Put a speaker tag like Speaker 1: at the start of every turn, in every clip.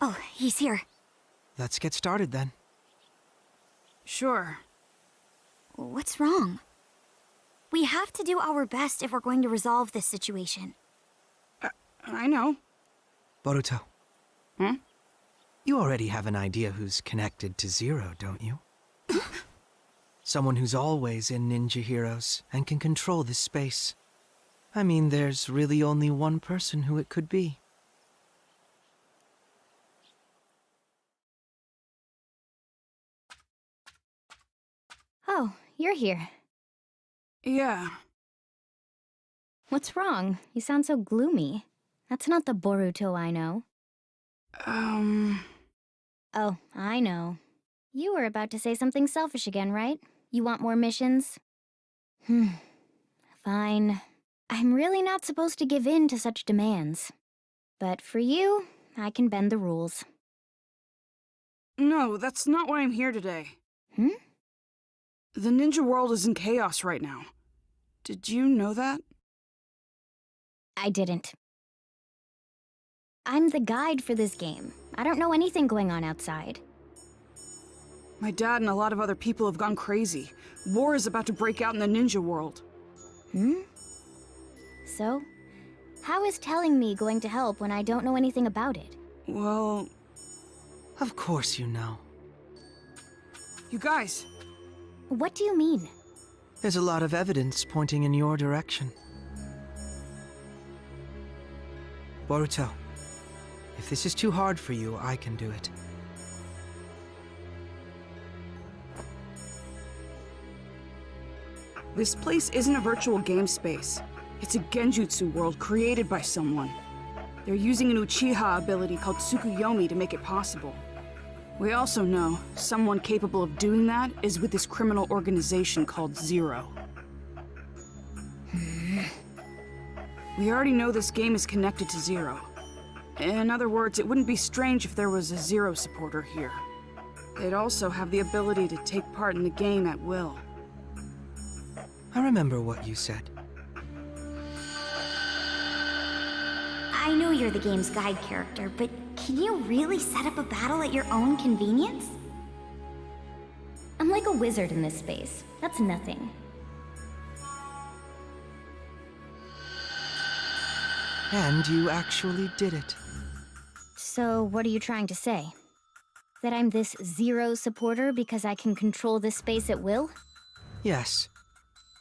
Speaker 1: Oh, he's here.
Speaker 2: Let's get started then.
Speaker 3: Sure.
Speaker 1: What's wrong? We have to do our best if we're going to resolve this situation.
Speaker 3: I know.
Speaker 2: Boruto.
Speaker 3: Hmm?
Speaker 2: You already have an idea who's connected to Zero, don't you? Someone who's always in Ninja Heroes and can control this space. I mean, there's really only one person who it could be.
Speaker 4: Oh, you're here.
Speaker 3: Yeah.
Speaker 4: What's wrong? You sound so gloomy. That's not the Boruto I know. Oh, I know. You were about to say something selfish again, right? You want more missions? Fine. I'm really not supposed to give in to such demands. But for you, I can bend the rules.
Speaker 3: No, that's not why I'm here today. The ninja world is in chaos right now. Did you know that?
Speaker 4: I didn't. I'm the guide for this game. I don't know anything going on outside.
Speaker 3: My dad and a lot of other people have gone crazy. War is about to break out in the ninja world.
Speaker 4: So, how is telling me going to help when I don't know anything about it?
Speaker 3: Well,
Speaker 2: Of course you know.
Speaker 3: you guys,
Speaker 4: What do you mean?
Speaker 2: There's a lot of evidence pointing in your direction. Boruto, if this is too hard for you, I can do it.
Speaker 3: this place isn't a virtual game space. It's a genjutsu world created by someone. They're using an Uchiha ability called Tsukuyomi to make it possible. We also know someone capable of doing that is with this criminal organization called Zero. We already know this game is connected to Zero. In other words, it wouldn't be strange if there was a Zero supporter here. They'd also have the ability to take part in the game at will.
Speaker 2: I remember what you said.
Speaker 1: I know you're the game's guide character, but can you really set up a battle at your own convenience?
Speaker 4: I'm like a wizard in this space. That's nothing.
Speaker 2: And you actually did it.
Speaker 4: So, what are you trying to say? That I'm this Zero supporter because I can control this space at will?
Speaker 2: Yes.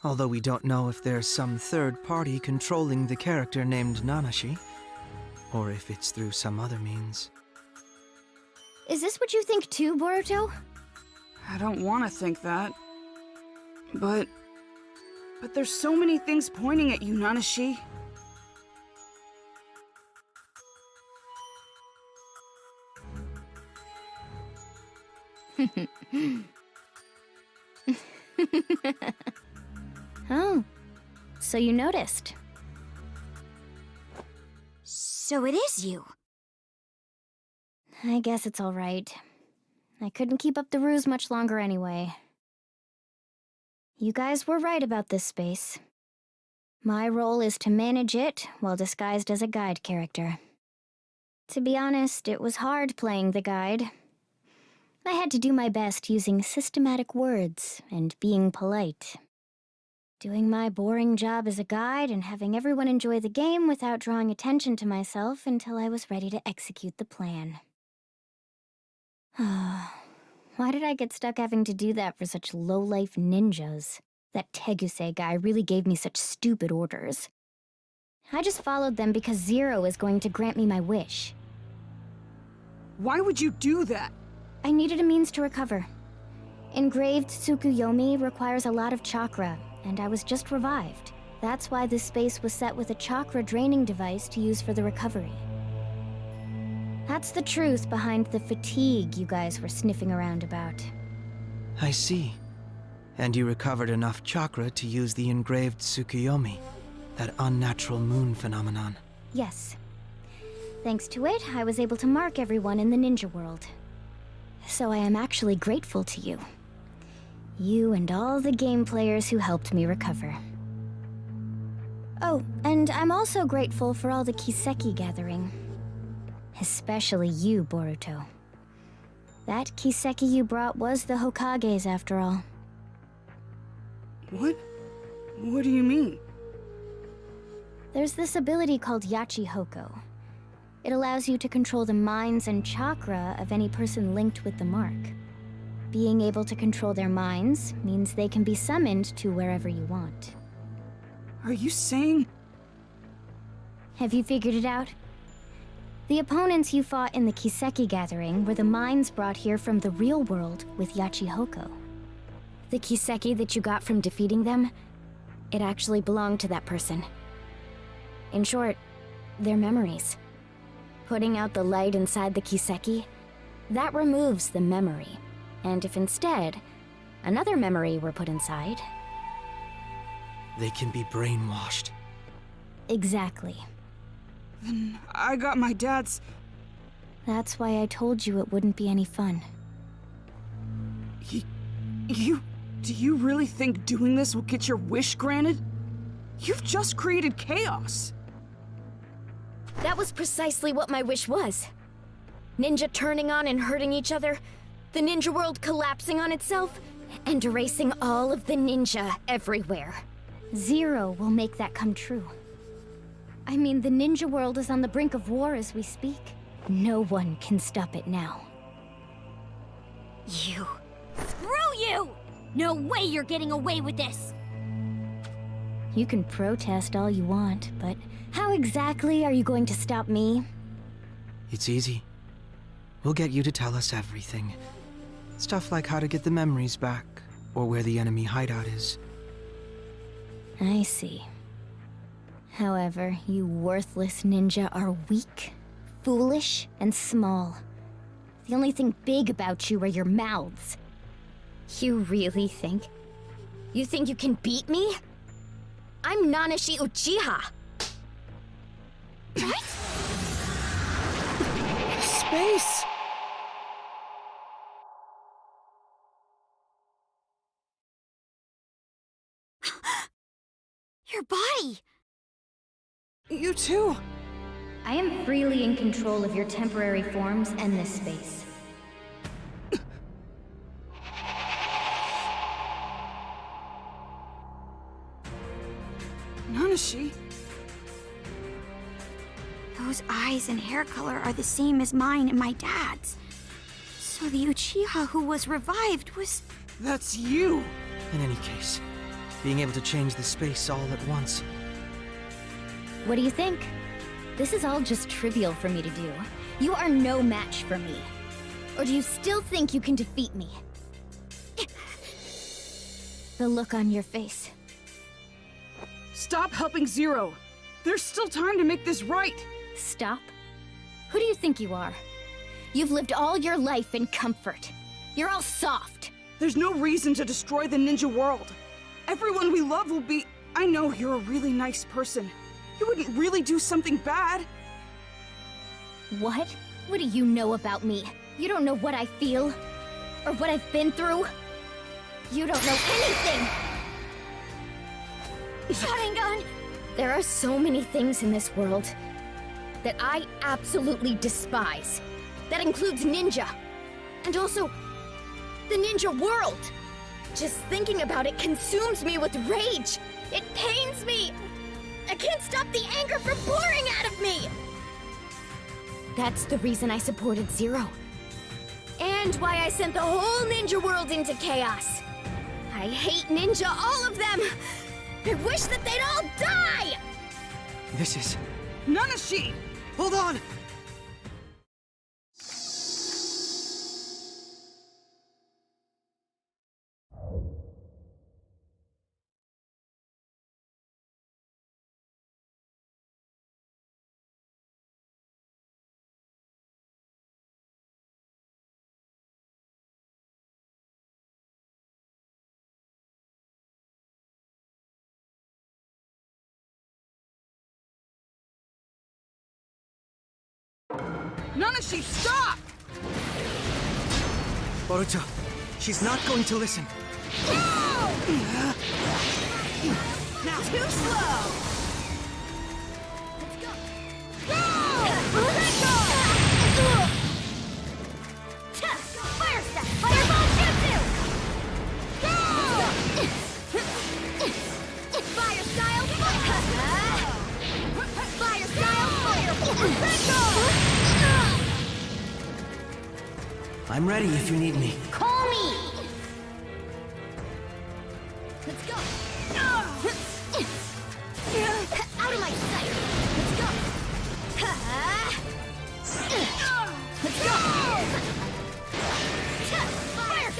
Speaker 2: Although we don't know if there's some third party controlling the character named Nanashi, or if it's through some other means.
Speaker 4: Is this what you think too, Boruto?
Speaker 3: I don't want to think that. But there's so many things pointing at you, Nanashi.
Speaker 4: Oh, so you noticed.
Speaker 1: So it is you.
Speaker 4: I guess it's all right. I couldn't keep up the ruse much longer anyway. You guys were right about this space. My role is to manage it while disguised as a guide character. To be honest, it was hard playing the guide. I had to do my best using systematic words and being polite. Doing my boring job as a guide and having everyone enjoy the game without drawing attention to myself until I was ready to execute the plan. Why did I get stuck having to do that for such low-life ninjas? That Teguse guy really gave me such stupid orders. I just followed them because Zero is going to grant me my wish.
Speaker 3: Why would you do that?
Speaker 4: I needed a means to recover. Engraved Tsukuyomi requires a lot of chakra, and I was just revived. That's why this space was set with a chakra draining device to use for the recovery. That's the truth behind the fatigue you guys were sniffing around about.
Speaker 2: I see. And you recovered enough chakra to use the engraved Tsukuyomi, that unnatural moon phenomenon.
Speaker 4: Yes. Thanks to it, I was able to mark everyone in the ninja world. So I am actually grateful to you. You and all the game players who helped me recover. Oh, and I'm also grateful for all the Kiseki gathering. Especially you, Boruto. That Kiseki you brought was the Hokage's after all.
Speaker 3: What? What do you mean?
Speaker 4: There's this ability called Yachi Hoko. It allows you to control the minds and chakra of any person linked with the mark. Being able to control their minds means they can be summoned to wherever you want.
Speaker 3: Are you saying...
Speaker 4: Have you figured it out? The opponents you fought in the Kiseki gathering were the minds brought here from the real world with Yachi Hoko. The Kiseki that you got from defeating them, it actually belonged to that person. In short, their memories. Putting out the light inside the Kiseki, that removes the memory. And if instead, another memory were put inside...
Speaker 2: They can be brainwashed.
Speaker 4: Exactly.
Speaker 3: Then I got my dad's...
Speaker 4: That's why I told you it wouldn't be any fun.
Speaker 3: Do you really think doing this will get your wish granted? You've just created chaos.
Speaker 4: That was precisely what my wish was. Ninja turning on and hurting each other, the ninja world collapsing on itself, and erasing all of the ninja everywhere. Zero will make that come true. I mean, the ninja world is on the brink of war as we speak. No one can stop it now.
Speaker 1: You. Screw you! No way you're getting away with this!
Speaker 4: You can protest all you want, but how exactly are you going to stop me?
Speaker 2: It's easy. We'll get you to tell us everything. Stuff like how to get the memories back, or where the enemy hideout is.
Speaker 4: I see. However, you worthless ninja are weak, foolish, and small. The only thing big about you are your mouths. You really think? You think you can beat me? I'm Nanashi Uchiha!
Speaker 1: What?
Speaker 3: Space!
Speaker 1: Your body!
Speaker 3: You too!
Speaker 4: I am freely in control of your temporary forms and this space.
Speaker 3: Nanashi?
Speaker 1: Those eyes and hair color are the same as mine and my dad's. So the Uchiha who was revived was...
Speaker 3: That's you!
Speaker 2: In any case, being able to change the space all at once.
Speaker 4: What do you think? This is all just trivial for me to do. You are no match for me. Or do you still think you can defeat me? The look on your face.
Speaker 3: Stop helping Zero! There's still time to make this right!
Speaker 4: Stop? Who do you think you are? You've lived all your life in comfort. You're all soft.
Speaker 3: There's no reason to destroy the ninja world. Everyone we love will be... I know you're a really nice person. You wouldn't really do something bad.
Speaker 4: What? What do you know about me? You don't know what I feel? Or what I've been through? You don't know anything!
Speaker 1: Sharingan!
Speaker 4: There are so many things in this world that I absolutely despise. That includes ninja. And also, the ninja world. Just thinking about it consumes me with rage. It pains me. I can't stop the anger from pouring out of me. That's the reason I supported Zero. And why I sent the whole ninja world into chaos. I hate ninja, all of them. I wish that they'd all die!
Speaker 2: This is...
Speaker 3: Nanashi!
Speaker 2: Hold on!
Speaker 3: Nanashi, stop!
Speaker 2: Boruto, she's not going to listen.
Speaker 3: Now, too slow! Let's go! Go! Let go!
Speaker 2: ready if you need me.
Speaker 4: Call me! Let's go! Out of my sight! Let's go! Let's go! Fire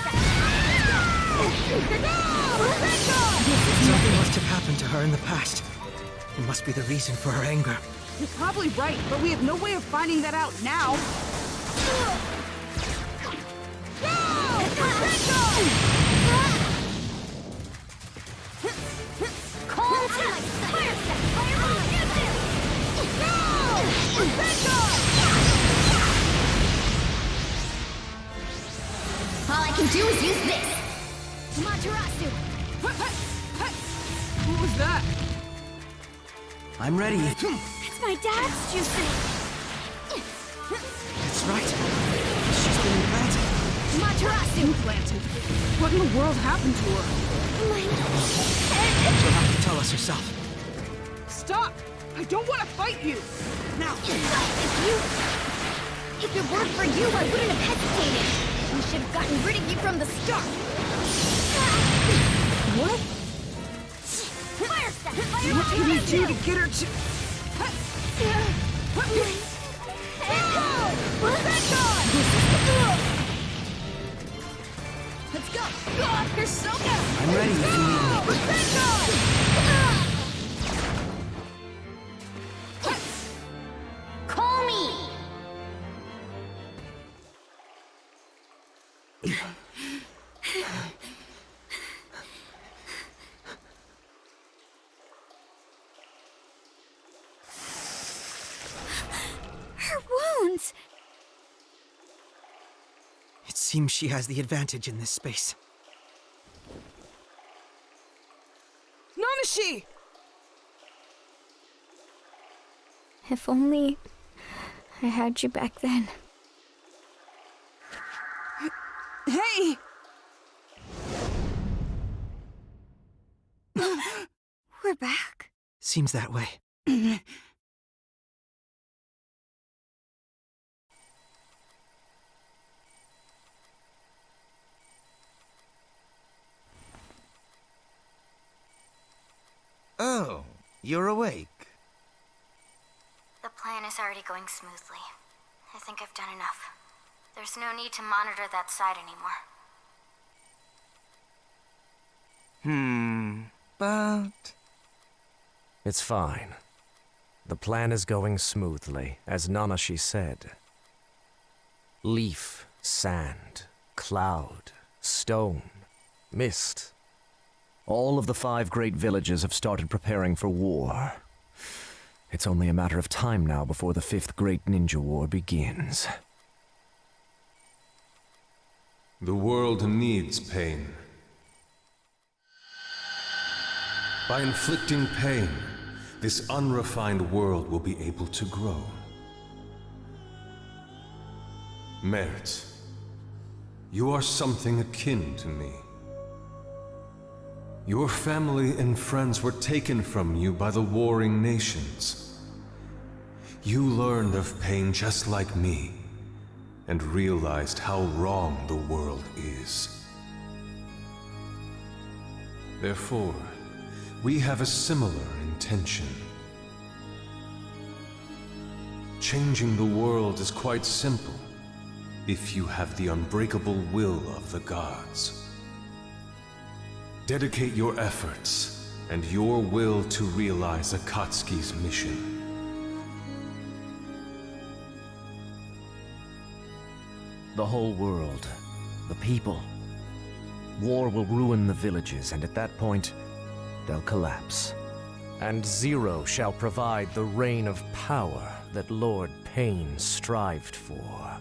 Speaker 2: Something must have happened to her in the past. It must be the reason for her anger.
Speaker 3: You're probably right, but we have no way of finding that out now.
Speaker 4: All I can do is use this! Materasu!
Speaker 3: What was that?
Speaker 2: I'm ready.
Speaker 1: It's my dad's juicing.
Speaker 2: That's right. She's been implanted.
Speaker 4: Materasu!
Speaker 3: Implanted. What in the world happened to her?
Speaker 2: She'll have to tell us herself.
Speaker 3: Stop! I don't want to fight you!
Speaker 2: Now!
Speaker 4: If it weren't for you, I wouldn't have hesitated. We should have gotten rid of you from the start.
Speaker 3: What?
Speaker 4: Fire step! Fire
Speaker 3: What can we do to get her to...
Speaker 4: Let's go! God, you're so good!
Speaker 2: I'm ready if you need me.
Speaker 4: Call me!
Speaker 1: Her wounds!
Speaker 2: It seems she has the advantage in this space.
Speaker 3: Nanashi!
Speaker 1: If only I had you back then.
Speaker 3: Hey!
Speaker 1: We're back.
Speaker 2: Seems that way.
Speaker 5: Oh, you're awake.
Speaker 4: The plan is already going smoothly. I think I've done enough. There's no need to monitor that side anymore.
Speaker 5: But... It's fine. The plan is going smoothly, as Nanashi said. Leaf, sand, cloud, stone, mist. All of the 5 great villages have started preparing for war. It's only a matter of time now before the 5th Great Ninja War begins.
Speaker 6: The world needs pain. By inflicting pain, this unrefined world will be able to grow. Merit, you are something akin to me. Your family and friends were taken from you by the warring nations. You learned of pain just like me, and realized how wrong the world is. Therefore, we have a similar intention. Changing the world is quite simple, if you have the unbreakable will of the gods. Dedicate your efforts and your will to realize Akatsuki's mission.
Speaker 5: The whole world, the people. War will ruin the villages, and at that point, they'll collapse. And Zero shall provide the reign of power that Lord Pain strived for.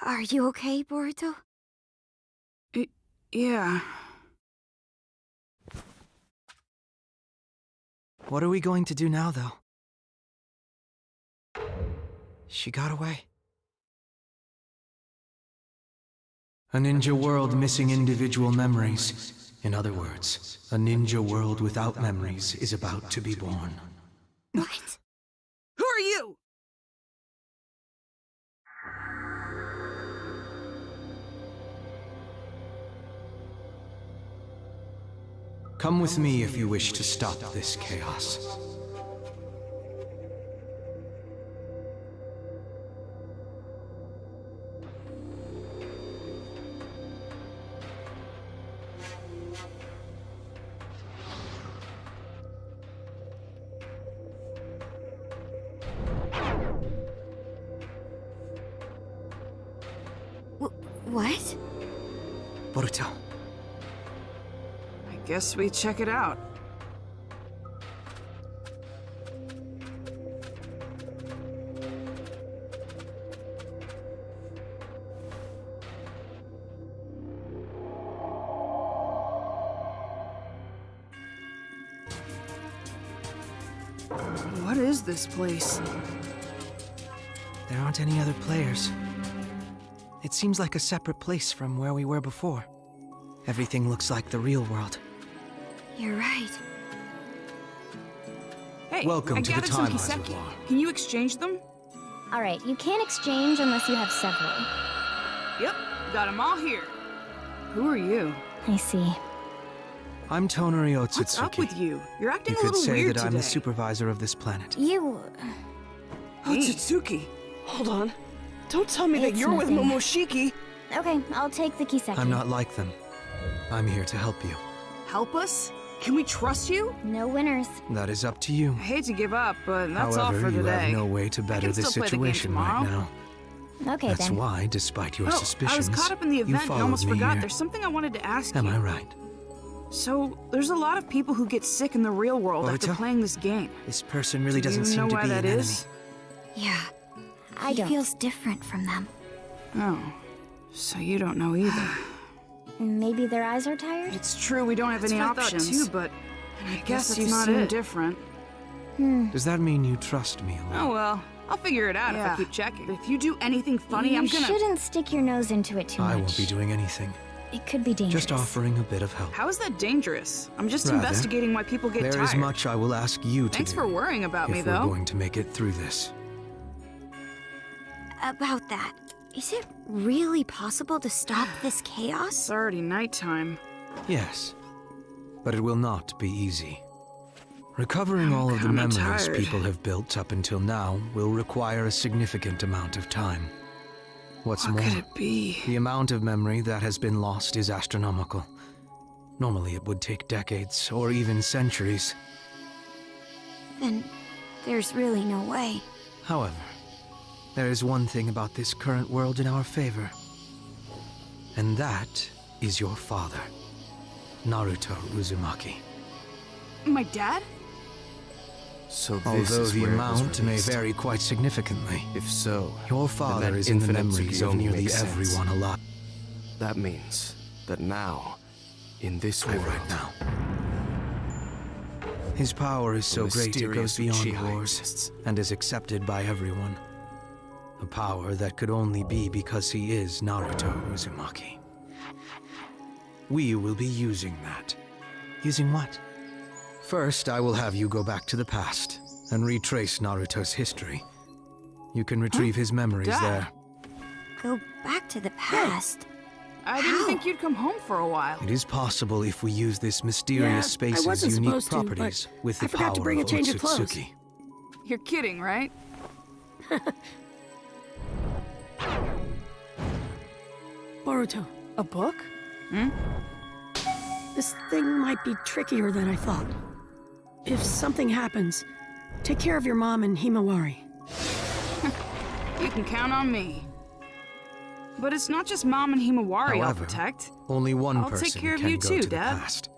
Speaker 1: Are you okay, Boruto?
Speaker 3: Yeah.
Speaker 2: What are we going to do now, though? She got away. A ninja world missing individual memories. In other words, a ninja world without memories is about to be born.
Speaker 1: What?
Speaker 3: Who are you?
Speaker 2: Come with me if you wish to stop this chaos.
Speaker 1: What?
Speaker 2: Boruto.
Speaker 3: I guess we check it out. What is this place?
Speaker 2: There aren't any other players. It seems like a separate place from where we were before. Everything looks like the real world.
Speaker 1: You're right.
Speaker 3: Hey,
Speaker 2: Welcome
Speaker 3: I
Speaker 2: to the
Speaker 3: gathered some
Speaker 2: time
Speaker 3: kiseki.
Speaker 2: reservoir.
Speaker 3: Can you exchange them?
Speaker 4: Alright, you can't exchange unless you have several.
Speaker 3: Yep, got them all here. Who are you?
Speaker 4: I see.
Speaker 2: I'm Tonari Otsutsuki.
Speaker 3: What's up with you? You're acting
Speaker 2: You
Speaker 3: a
Speaker 2: could
Speaker 3: little
Speaker 2: say
Speaker 3: weird
Speaker 2: that I'm
Speaker 3: today.
Speaker 2: the supervisor of this planet.
Speaker 4: You...
Speaker 3: Otsutsuki.
Speaker 7: Hold on. Don't tell me that
Speaker 4: It's
Speaker 7: you're with
Speaker 4: nothing.
Speaker 7: Momoshiki.
Speaker 4: Okay, I'll take the kiseki.
Speaker 2: I'm not like them. I'm here to help you.
Speaker 3: Help us? Can we trust you?
Speaker 4: No winners.
Speaker 2: That is up to you.
Speaker 3: I hate to give up, but that's all
Speaker 2: However,
Speaker 3: for
Speaker 2: you
Speaker 3: today.
Speaker 2: have no way to better
Speaker 3: can
Speaker 2: this
Speaker 3: still play the game
Speaker 2: situation right
Speaker 3: tomorrow.
Speaker 2: now.
Speaker 4: Okay,
Speaker 2: That's
Speaker 4: then.
Speaker 2: why, despite your
Speaker 3: Oh,
Speaker 2: suspicions,
Speaker 3: I was caught up in the
Speaker 2: you
Speaker 3: event and
Speaker 2: followed
Speaker 3: almost
Speaker 2: me
Speaker 3: forgot.
Speaker 2: here.
Speaker 3: There's something I wanted to ask
Speaker 2: Am
Speaker 3: you.
Speaker 2: I right?
Speaker 3: So, there's a lot of people who get sick in the real world after
Speaker 2: Boruto?
Speaker 3: playing this game.
Speaker 2: This person really
Speaker 3: Do you
Speaker 2: doesn't seem
Speaker 3: know
Speaker 2: to
Speaker 3: why
Speaker 2: be
Speaker 3: that
Speaker 2: an
Speaker 3: is?
Speaker 1: Yeah.
Speaker 4: I
Speaker 1: He
Speaker 4: don't.
Speaker 1: feels different from them.
Speaker 3: Oh, so you don't know either.
Speaker 4: Maybe their eyes are tired?
Speaker 3: It's true we don't have
Speaker 7: That's
Speaker 3: any
Speaker 7: what I thought
Speaker 3: options.
Speaker 7: too, but
Speaker 3: I
Speaker 7: guess
Speaker 3: guess
Speaker 7: you
Speaker 3: you
Speaker 7: not
Speaker 3: seem
Speaker 7: it.
Speaker 3: different.
Speaker 2: Does that mean you trust me a
Speaker 3: Oh
Speaker 2: little?
Speaker 3: well, I'll figure it out if I keep checking. If you do anything funny,
Speaker 4: you
Speaker 3: I'm gonna.
Speaker 4: shouldn't stick your nose into it too much.
Speaker 2: I won't be doing anything.
Speaker 4: It could be dangerous.
Speaker 2: Just offering a bit of help.
Speaker 3: How is that dangerous? I'm just
Speaker 2: Rather,
Speaker 3: investigating why people get
Speaker 2: There
Speaker 3: tired.
Speaker 2: is much I will ask you to
Speaker 3: Thanks
Speaker 2: do
Speaker 3: for worrying about me,
Speaker 2: if we're
Speaker 3: though.
Speaker 2: going to make it through this.
Speaker 1: About that, is it really possible to stop this
Speaker 3: It's
Speaker 1: chaos?
Speaker 3: already nighttime.
Speaker 2: Yes, but it will not be easy. Recovering all of the
Speaker 3: kinda
Speaker 2: memories
Speaker 3: tired.
Speaker 2: people have built up until now will require a significant amount of time. What's
Speaker 3: What
Speaker 2: more,
Speaker 3: could it be?
Speaker 2: the amount of memory that has been lost is astronomical. Normally it would take decades or even centuries.
Speaker 1: Then there's really no way.
Speaker 2: However, there is one thing about this current world in our favor. And that is your father, Naruto Uzumaki.
Speaker 3: My dad?
Speaker 5: So this
Speaker 2: Although
Speaker 5: is
Speaker 2: the
Speaker 5: where it was
Speaker 2: amount may
Speaker 5: released.
Speaker 2: vary quite significantly,
Speaker 5: If so,
Speaker 2: your
Speaker 5: then
Speaker 2: father
Speaker 5: that
Speaker 2: is in the
Speaker 5: infinite
Speaker 2: memories of
Speaker 5: Tsukuyomi
Speaker 2: nearly
Speaker 5: makes sense.
Speaker 2: everyone alive
Speaker 5: That means that now, in this
Speaker 2: right
Speaker 5: world,
Speaker 2: now. His power is so
Speaker 5: the
Speaker 2: great it goes
Speaker 5: mysterious
Speaker 2: beyond
Speaker 5: Uchiha
Speaker 2: wars
Speaker 5: exists.
Speaker 2: and is accepted by everyone. A power that could only be because he is Naruto Uzumaki. We will be using that. Using what? First, I will have you go back to the past and retrace Naruto's history. You can retrieve his memories
Speaker 3: Dad.
Speaker 2: there.
Speaker 1: Go back to the past.
Speaker 3: I didn't
Speaker 1: How?
Speaker 3: think you'd come home for a while.
Speaker 2: It is possible if we use this mysterious
Speaker 7: Yeah, I
Speaker 2: space's
Speaker 7: wasn't
Speaker 2: unique
Speaker 7: supposed to, but
Speaker 2: properties with the
Speaker 7: I forgot
Speaker 2: power
Speaker 7: to bring a
Speaker 2: of
Speaker 7: change of clothes.
Speaker 2: Otsutsuki.
Speaker 3: You're kidding, right?
Speaker 7: Boruto, a book?
Speaker 3: Hmm?
Speaker 7: This thing might be trickier than I thought. If something happens, take care of your mom and Himawari.
Speaker 3: You can count on me. But it's not just Mom and Himawari I'll
Speaker 2: However,
Speaker 3: protect.
Speaker 2: Only one
Speaker 3: I'll take
Speaker 2: person
Speaker 3: care of
Speaker 2: can
Speaker 3: you
Speaker 2: go
Speaker 3: too,
Speaker 2: to the
Speaker 3: Dad.
Speaker 2: past.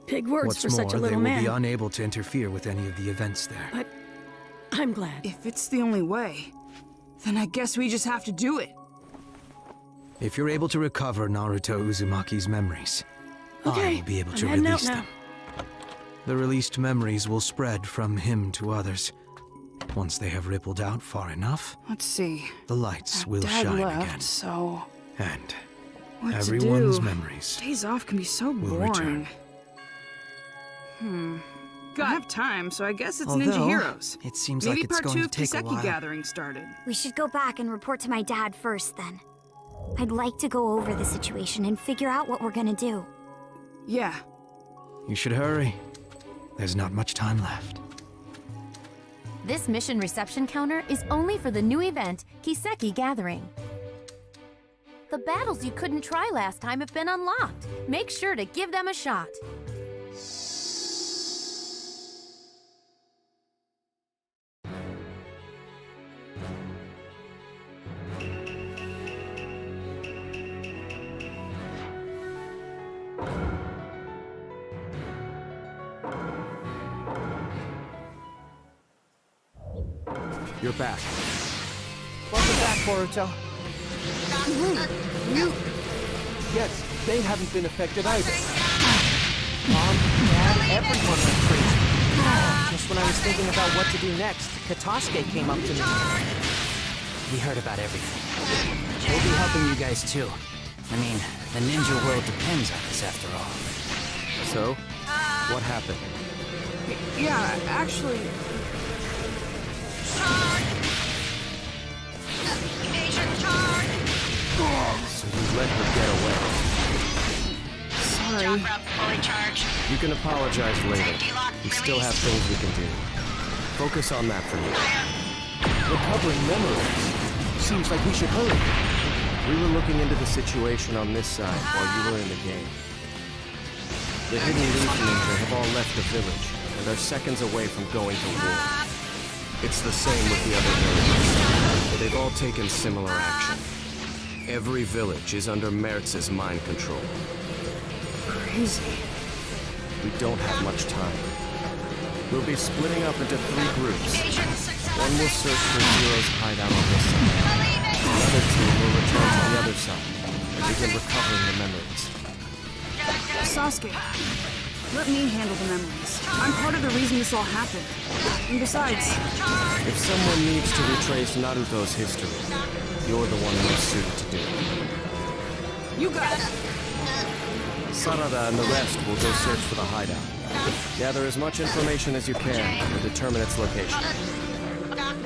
Speaker 7: Big words
Speaker 2: What's
Speaker 7: for
Speaker 2: more,
Speaker 7: such a
Speaker 2: they
Speaker 7: little
Speaker 2: will
Speaker 7: man.
Speaker 2: be unable to interfere with any of the events there.
Speaker 7: But I'm glad.
Speaker 3: If it's the only way, then I guess we just have to do it.
Speaker 2: If you're able to recover Naruto Uzumaki's memories,
Speaker 7: Okay,
Speaker 2: I'll be able to
Speaker 7: I'm heading out
Speaker 2: release them. The released memories will spread from him to others. Once they have rippled out far enough,
Speaker 3: Let's see.
Speaker 2: the lights will
Speaker 3: Dad
Speaker 2: shine
Speaker 3: left,
Speaker 2: again.
Speaker 3: so
Speaker 2: And
Speaker 3: what
Speaker 2: everyone's
Speaker 3: to do?
Speaker 2: memories.
Speaker 3: Days off can be so
Speaker 2: will
Speaker 3: boring.
Speaker 2: return.
Speaker 3: I have time, so I guess it's Ninja
Speaker 2: Although,
Speaker 3: Heroes.
Speaker 2: it seems
Speaker 3: Maybe
Speaker 2: like it's
Speaker 3: part
Speaker 2: going
Speaker 3: 2
Speaker 2: to
Speaker 3: of
Speaker 2: take a
Speaker 3: Kiseki
Speaker 2: while.
Speaker 3: Gathering started.
Speaker 1: We should go back and report to my dad first, then. I'd like to go over the situation and figure out what we're gonna do.
Speaker 3: Yeah.
Speaker 2: You should hurry. There's not much time left.
Speaker 8: This mission reception counter is only for the new event, Kiseki Gathering. The battles you couldn't try last time have been unlocked. Make sure to give them a shot.
Speaker 5: You're back.
Speaker 9: Welcome back, Boruto. Yes, they haven't been affected either. Mom, Dad, everyone went crazy. Just when I was thinking about what to do next, Katasuke came up to me.
Speaker 10: We heard about everything. We'll be helping you guys too. I mean, the ninja world depends on us after all.
Speaker 5: So, what happened?
Speaker 3: Yeah, actually,
Speaker 5: So you let her get away.
Speaker 3: sorry.
Speaker 5: You can apologize later. We still have things we can do. Focus on that for now.
Speaker 9: Recovering memories. Seems like we should hurry.
Speaker 5: We were looking into the situation on this side while you were in the game. The Hidden Leaf Ninja have all left the village and are seconds away from going to war. It's the same with the other villages. They've all taken similar action. Every village is under Mertz's mind control.
Speaker 3: Crazy.
Speaker 5: We don't have much time. We'll be splitting up into 3 groups. One will search for Zero's hideout on this side. Another team will return to the other side and begin recovering the memories.
Speaker 3: Sasuke, let me handle the memories. I'm part of the reason this all happened. And besides,
Speaker 5: If someone needs to retrace Naruto's history, you're the one most suited to do it.
Speaker 3: you got it.
Speaker 5: Sarada and the rest will go search for the hideout. Gather as much information as you can and determine its location.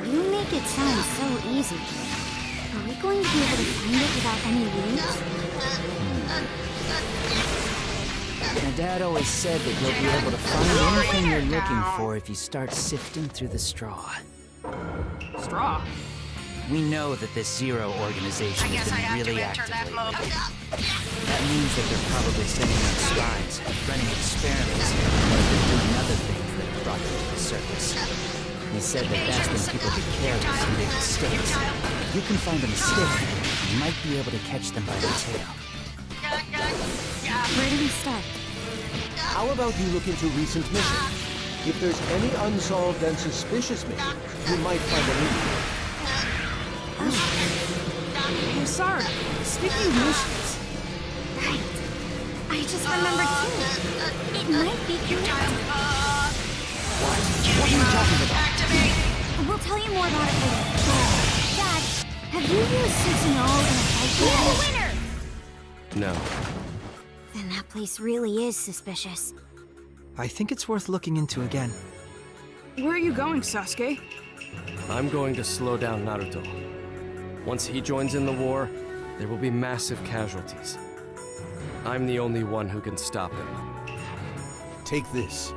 Speaker 1: You make it sound so easy. Are we going to be able to find it without any leads?
Speaker 10: My dad always said that you'll be able to find anything you're looking for if you start sifting through the straw.
Speaker 3: Straw.
Speaker 10: We know that this Zero organization has been really active lately. That means that they're probably sending out spies, running experiments, or they're doing other things that have brought them to the surface. He said that that's when people get careless and make mistakes. If you can find a mistake, you might be able to catch them by the tail.
Speaker 1: Where do we start?
Speaker 9: How about you look into recent missions? If there's any unsolved and suspicious mission, you might find a lead.
Speaker 3: Hey, sorry. Speaking of missions,
Speaker 1: Right. I just remembered too. It might be connected.
Speaker 9: What are you talking about?
Speaker 1: We'll tell you more about it later. Dad, have you used Susanoo in a fight before?
Speaker 5: No.
Speaker 1: Then that place really is suspicious.
Speaker 2: I think it's worth looking into again.
Speaker 3: where are you going, Sasuke?
Speaker 5: I'm going to slow down Naruto. Once he joins in the war, there will be massive casualties. I'm the only one who can stop him.
Speaker 9: Take this.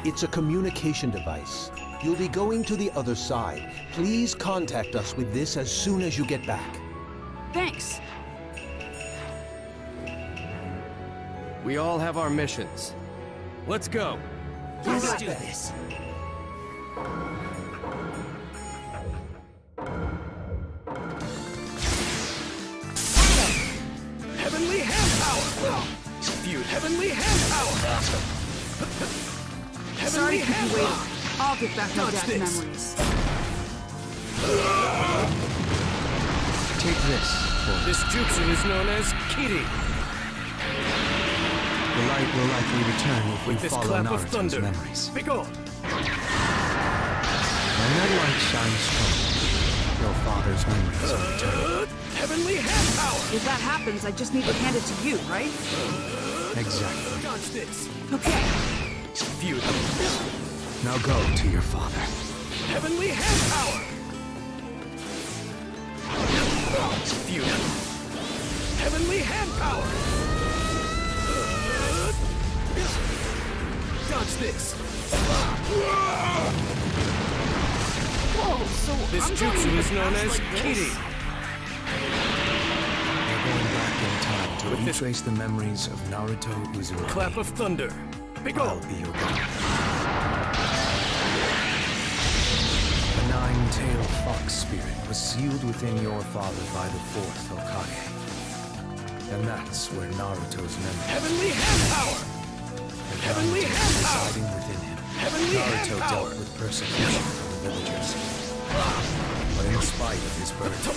Speaker 9: It's a communication device. You'll be going to the other side. Please contact us with this as soon as you get back.
Speaker 3: Thanks.
Speaker 5: We all have our missions. Let's go!
Speaker 10: Let's do this.
Speaker 9: Heavenly Hand Power! Feud Heavenly Hand Power!
Speaker 3: Sorry
Speaker 9: Heavenly
Speaker 3: to keep
Speaker 9: Hand
Speaker 3: you waiting.
Speaker 9: Power!
Speaker 3: I'll get back my
Speaker 9: What's
Speaker 3: dad's
Speaker 9: this?
Speaker 3: memories.
Speaker 2: Take this.
Speaker 5: This jutsu is known as Kiri.
Speaker 2: The light will likely return if we
Speaker 5: With this
Speaker 2: follow
Speaker 5: clap of
Speaker 2: Naruto's
Speaker 5: thunder.
Speaker 2: memories.
Speaker 5: Be gone.
Speaker 2: When that light shines strong, your father's memories will return.
Speaker 5: Heavenly hand power.
Speaker 3: If that happens, I just need to hand it to you, right?
Speaker 2: Exactly.
Speaker 5: Dodge this.
Speaker 3: Okay.
Speaker 5: View.
Speaker 2: Now go to your father.
Speaker 5: Heavenly hand power. View. Heavenly hand power. Dodge this.
Speaker 3: Whoa, so
Speaker 5: This
Speaker 3: I'm going
Speaker 5: jutsu
Speaker 3: into
Speaker 5: is known
Speaker 3: past
Speaker 5: as
Speaker 3: like this?
Speaker 5: Kiri.
Speaker 2: We're going back in time to
Speaker 5: With this-
Speaker 2: retrace the memories of Naruto Uzumaki.
Speaker 5: Clap of thunder. Be
Speaker 2: I'll
Speaker 5: gone.
Speaker 2: be your guide. The nine-tailed fox spirit was sealed within your father by the fourth Hokage. And that's where Naruto's memory
Speaker 5: Heavenly hand power. Heavenly hand power.
Speaker 2: residing within him.
Speaker 5: Heavenly hand
Speaker 2: Naruto
Speaker 5: power.
Speaker 2: dealt with persecution from the villagers. But in spite of his burden,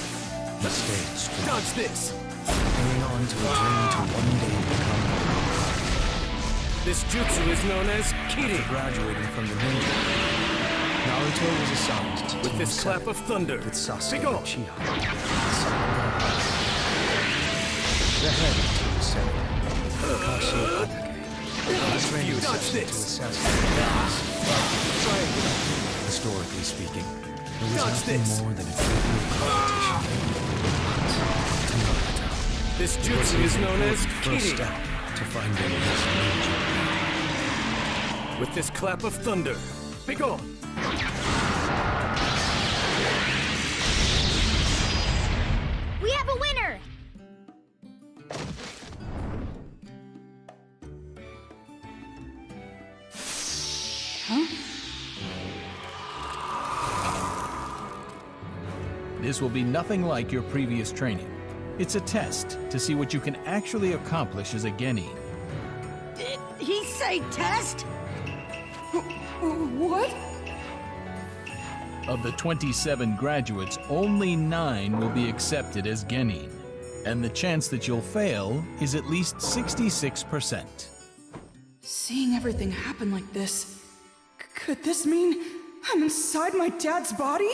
Speaker 2: he stayed strong,
Speaker 5: Dodge this.
Speaker 2: hanging on to a dream to one day become a Hokage.
Speaker 5: This jutsu is known as Kiri.
Speaker 2: Graduating from the ninja, Naruto was assigned to
Speaker 5: With
Speaker 2: Team
Speaker 5: this clap
Speaker 2: 7
Speaker 5: of thunder.
Speaker 2: with Sasuke
Speaker 5: Be gone.
Speaker 2: Uchiha, the head of Team 7, Kakashi Hatake. He trained
Speaker 5: You
Speaker 2: the
Speaker 5: dodge
Speaker 2: section to
Speaker 5: this.
Speaker 2: assassinate enemies. Historically speaking, it was
Speaker 5: Dodge
Speaker 2: nothing
Speaker 5: this.
Speaker 2: more than a trivial competition. But to Naruto,
Speaker 5: This
Speaker 2: it was
Speaker 5: jutsu
Speaker 2: his
Speaker 5: is known as
Speaker 2: important first
Speaker 5: Kiri.
Speaker 2: step to finding his ninja.
Speaker 5: With this clap of thunder. Be gone.
Speaker 4: We have a winner!
Speaker 11: This will be nothing like your previous training. It's a test to see what you can actually accomplish as a Genin.
Speaker 7: Did he say test?
Speaker 3: What?
Speaker 11: Of the 27 graduates, only 9 will be accepted as Genin. And the chance that you'll fail is at least 66%.
Speaker 3: Seeing everything happen like this, could this mean I'm inside my dad's body?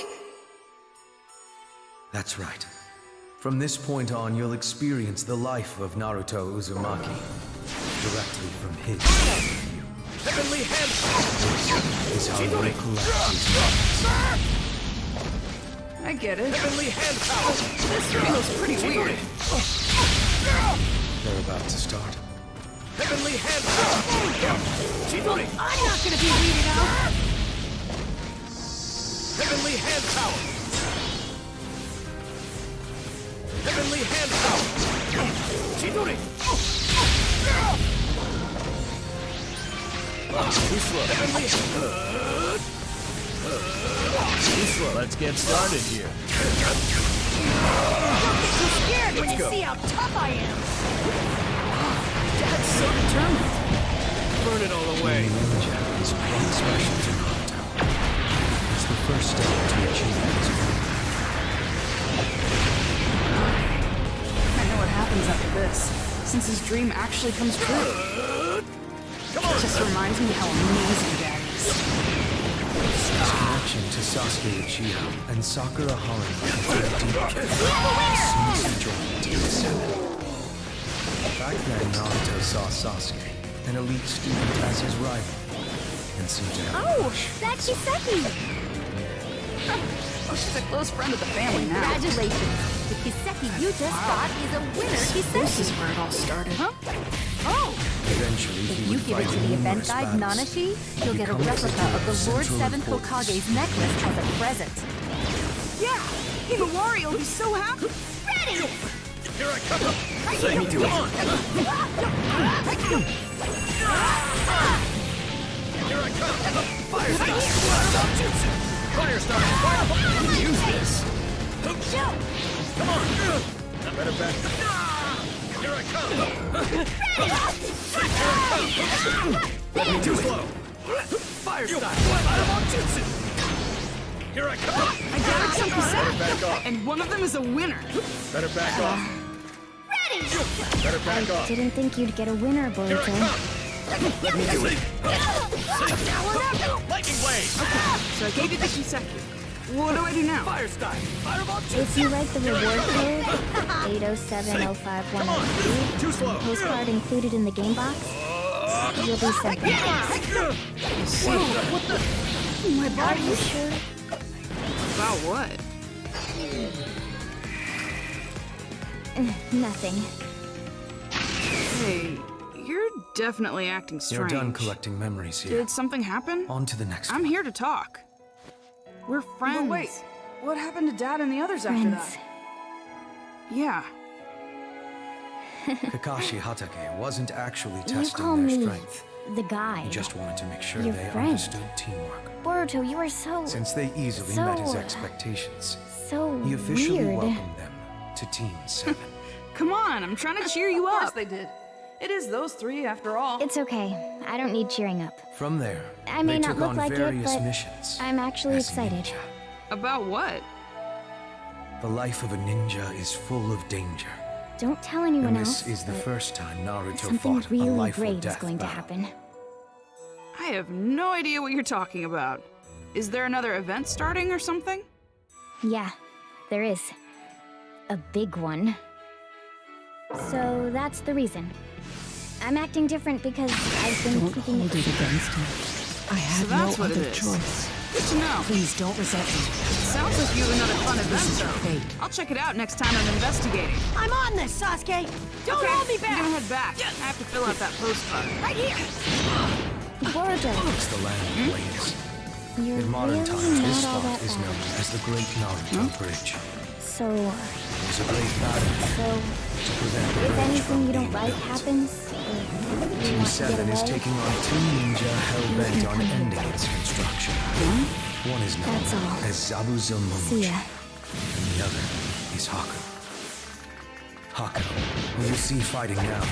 Speaker 2: That's right. From this point on, you'll experience the life of Naruto Uzumaki directly from his point of view.
Speaker 5: Heavenly hand.
Speaker 2: This is how you'll collect his
Speaker 3: I get it.
Speaker 5: Heavenly hand power.
Speaker 3: This feels pretty weird.
Speaker 2: They're about to start.
Speaker 5: Heavenly hand power. Chidori.
Speaker 7: I'm not gonna be weeded out.
Speaker 5: Heavenly hand power. Heavenly hand power. Chidori. Too slow. Heavenly.
Speaker 11: Too slow. Let's get started here.
Speaker 7: You're scared when you see how tough I am.
Speaker 3: Dad's so determined.
Speaker 5: Burn it all away.
Speaker 2: Ninja is quite special to Naruto. It's the first step to achieving his goal.
Speaker 3: I know what happens after this, since his dream actually comes true. It just reminds me how amazing Dad is.
Speaker 2: His connection to Sasuke Uchiha and Sakura Haruhi since he joined Team 7. Back then, Naruto saw Sasuke, an elite student, as his rival, and seemed to have
Speaker 4: Oh, that's Kiseki!
Speaker 3: Oh, she's a close friend of the family now.
Speaker 8: Congratulations! The Kiseki you just got is a winner
Speaker 3: This
Speaker 8: Kiseki!
Speaker 3: is where it all started.
Speaker 8: Huh? Oh!
Speaker 2: Eventually,
Speaker 8: If
Speaker 2: he
Speaker 8: you
Speaker 2: would
Speaker 8: give it
Speaker 2: fight
Speaker 8: to the event
Speaker 2: numerous
Speaker 8: guide
Speaker 2: battles.
Speaker 8: Nanashi, you'll get a
Speaker 2: Become
Speaker 8: replica of the Lord
Speaker 2: central
Speaker 8: 7th
Speaker 2: importance.
Speaker 8: Hokage's necklace as a present.
Speaker 3: Yeah, Himawari will be so happy.
Speaker 8: Ready!
Speaker 5: Here I come. Let me do it. Here I come. Fire style. Fire style. Fire. Use this. Come on. I better back. Here I come. Let me do it. Fire style. Fireball jutsu.
Speaker 11: Here I come!
Speaker 3: I gathered some
Speaker 11: Better back off!
Speaker 3: and one of them is a winner.
Speaker 11: Better back off!
Speaker 8: Ready!
Speaker 11: Better back off!
Speaker 4: Didn't think you'd get a winner,
Speaker 11: Here I
Speaker 4: Boruto.
Speaker 11: come! Let me do it! Lightning blade!
Speaker 3: So I gave you the Kiseki. What do I do now?
Speaker 11: Fire style! Fireball!
Speaker 4: If you write the reward code, 8070513,
Speaker 11: Too slow!
Speaker 4: postcard included in the game box, you'll be sent one.
Speaker 3: My
Speaker 4: Are
Speaker 3: body
Speaker 4: you
Speaker 3: is...
Speaker 4: sure?
Speaker 3: About what?
Speaker 4: Nothing.
Speaker 3: Hey, you're definitely acting
Speaker 2: You're
Speaker 3: strange.
Speaker 2: done collecting memories here.
Speaker 3: Did something happen?
Speaker 2: On to the next
Speaker 3: I'm
Speaker 2: one.
Speaker 3: here to talk. We're friends.
Speaker 7: But wait, what happened to Dad and the others after
Speaker 4: Friends.
Speaker 7: that?
Speaker 3: Yeah.
Speaker 2: Kakashi Hatake wasn't actually
Speaker 4: You
Speaker 2: testing
Speaker 4: call
Speaker 2: their
Speaker 4: me
Speaker 2: strength.
Speaker 4: the guy.
Speaker 2: He just wanted to make sure
Speaker 4: Your
Speaker 2: they
Speaker 4: friend.
Speaker 2: understood teamwork.
Speaker 4: Boruto, you are so...
Speaker 2: Since they easily met his
Speaker 4: So-
Speaker 2: expectations,
Speaker 4: so
Speaker 2: he officially
Speaker 4: weird.
Speaker 2: welcomed them to Team 7.
Speaker 3: Come on, I'm trying to cheer you
Speaker 7: Of course
Speaker 3: up.
Speaker 7: they did. It is those three, after all.
Speaker 4: It's okay. I don't need cheering up.
Speaker 2: From there,
Speaker 4: I may
Speaker 2: they
Speaker 4: not
Speaker 2: took
Speaker 4: look
Speaker 2: on
Speaker 4: like it,
Speaker 2: various
Speaker 4: but
Speaker 2: missions.
Speaker 4: I'm actually
Speaker 2: as
Speaker 4: excited.
Speaker 2: ninja.
Speaker 3: About what?
Speaker 2: The life of a ninja is full of danger.
Speaker 4: Don't tell anyone
Speaker 2: And
Speaker 4: else.
Speaker 2: this is the
Speaker 4: but
Speaker 2: first time Naruto
Speaker 4: something
Speaker 2: fought a
Speaker 4: really
Speaker 2: life or
Speaker 4: great is
Speaker 2: death
Speaker 4: going to
Speaker 2: battle.
Speaker 4: happen.
Speaker 3: I have no idea what you're talking about. Is there another event starting or something?
Speaker 4: Yeah, there is. A big one. So that's the reason. I'm acting different because I've been keeping it
Speaker 12: against him. I
Speaker 3: So
Speaker 12: have
Speaker 3: that's
Speaker 12: no
Speaker 3: what it
Speaker 12: other
Speaker 3: is.
Speaker 12: choice.
Speaker 3: Good to know.
Speaker 12: Please don't resent me.
Speaker 3: Sounds like you have another fun event,
Speaker 12: is your
Speaker 3: though.
Speaker 12: fate.
Speaker 3: I'll check it out next time I'm investigating.
Speaker 7: I'm on this, Sasuke! Don't
Speaker 3: Okay,
Speaker 7: hold me
Speaker 3: I'm
Speaker 7: back!
Speaker 3: gonna head back. I have to fill out that postcard.
Speaker 7: Right here!
Speaker 4: Boruto,
Speaker 2: It's the land of blades.
Speaker 4: you're
Speaker 2: In modern
Speaker 4: really
Speaker 2: times, this
Speaker 4: not all
Speaker 2: spot
Speaker 4: that
Speaker 2: is known
Speaker 4: bad.
Speaker 2: as the Great Naruto Bridge.
Speaker 4: So,
Speaker 2: It was a great battle
Speaker 4: so
Speaker 2: to prevent the
Speaker 4: if
Speaker 2: bridge
Speaker 4: anything
Speaker 2: from
Speaker 4: you don't
Speaker 2: being
Speaker 4: like
Speaker 2: built.
Speaker 4: happens, or you
Speaker 2: Team
Speaker 4: want to
Speaker 2: 7
Speaker 4: get
Speaker 2: is
Speaker 4: away,
Speaker 2: taking on two ninja hell-bent on ending its construction. One is known
Speaker 4: That's all.
Speaker 2: as Zabuza
Speaker 4: see
Speaker 2: Momochi,
Speaker 4: ya.
Speaker 2: and the other is Haku. Haku, who you see fighting now,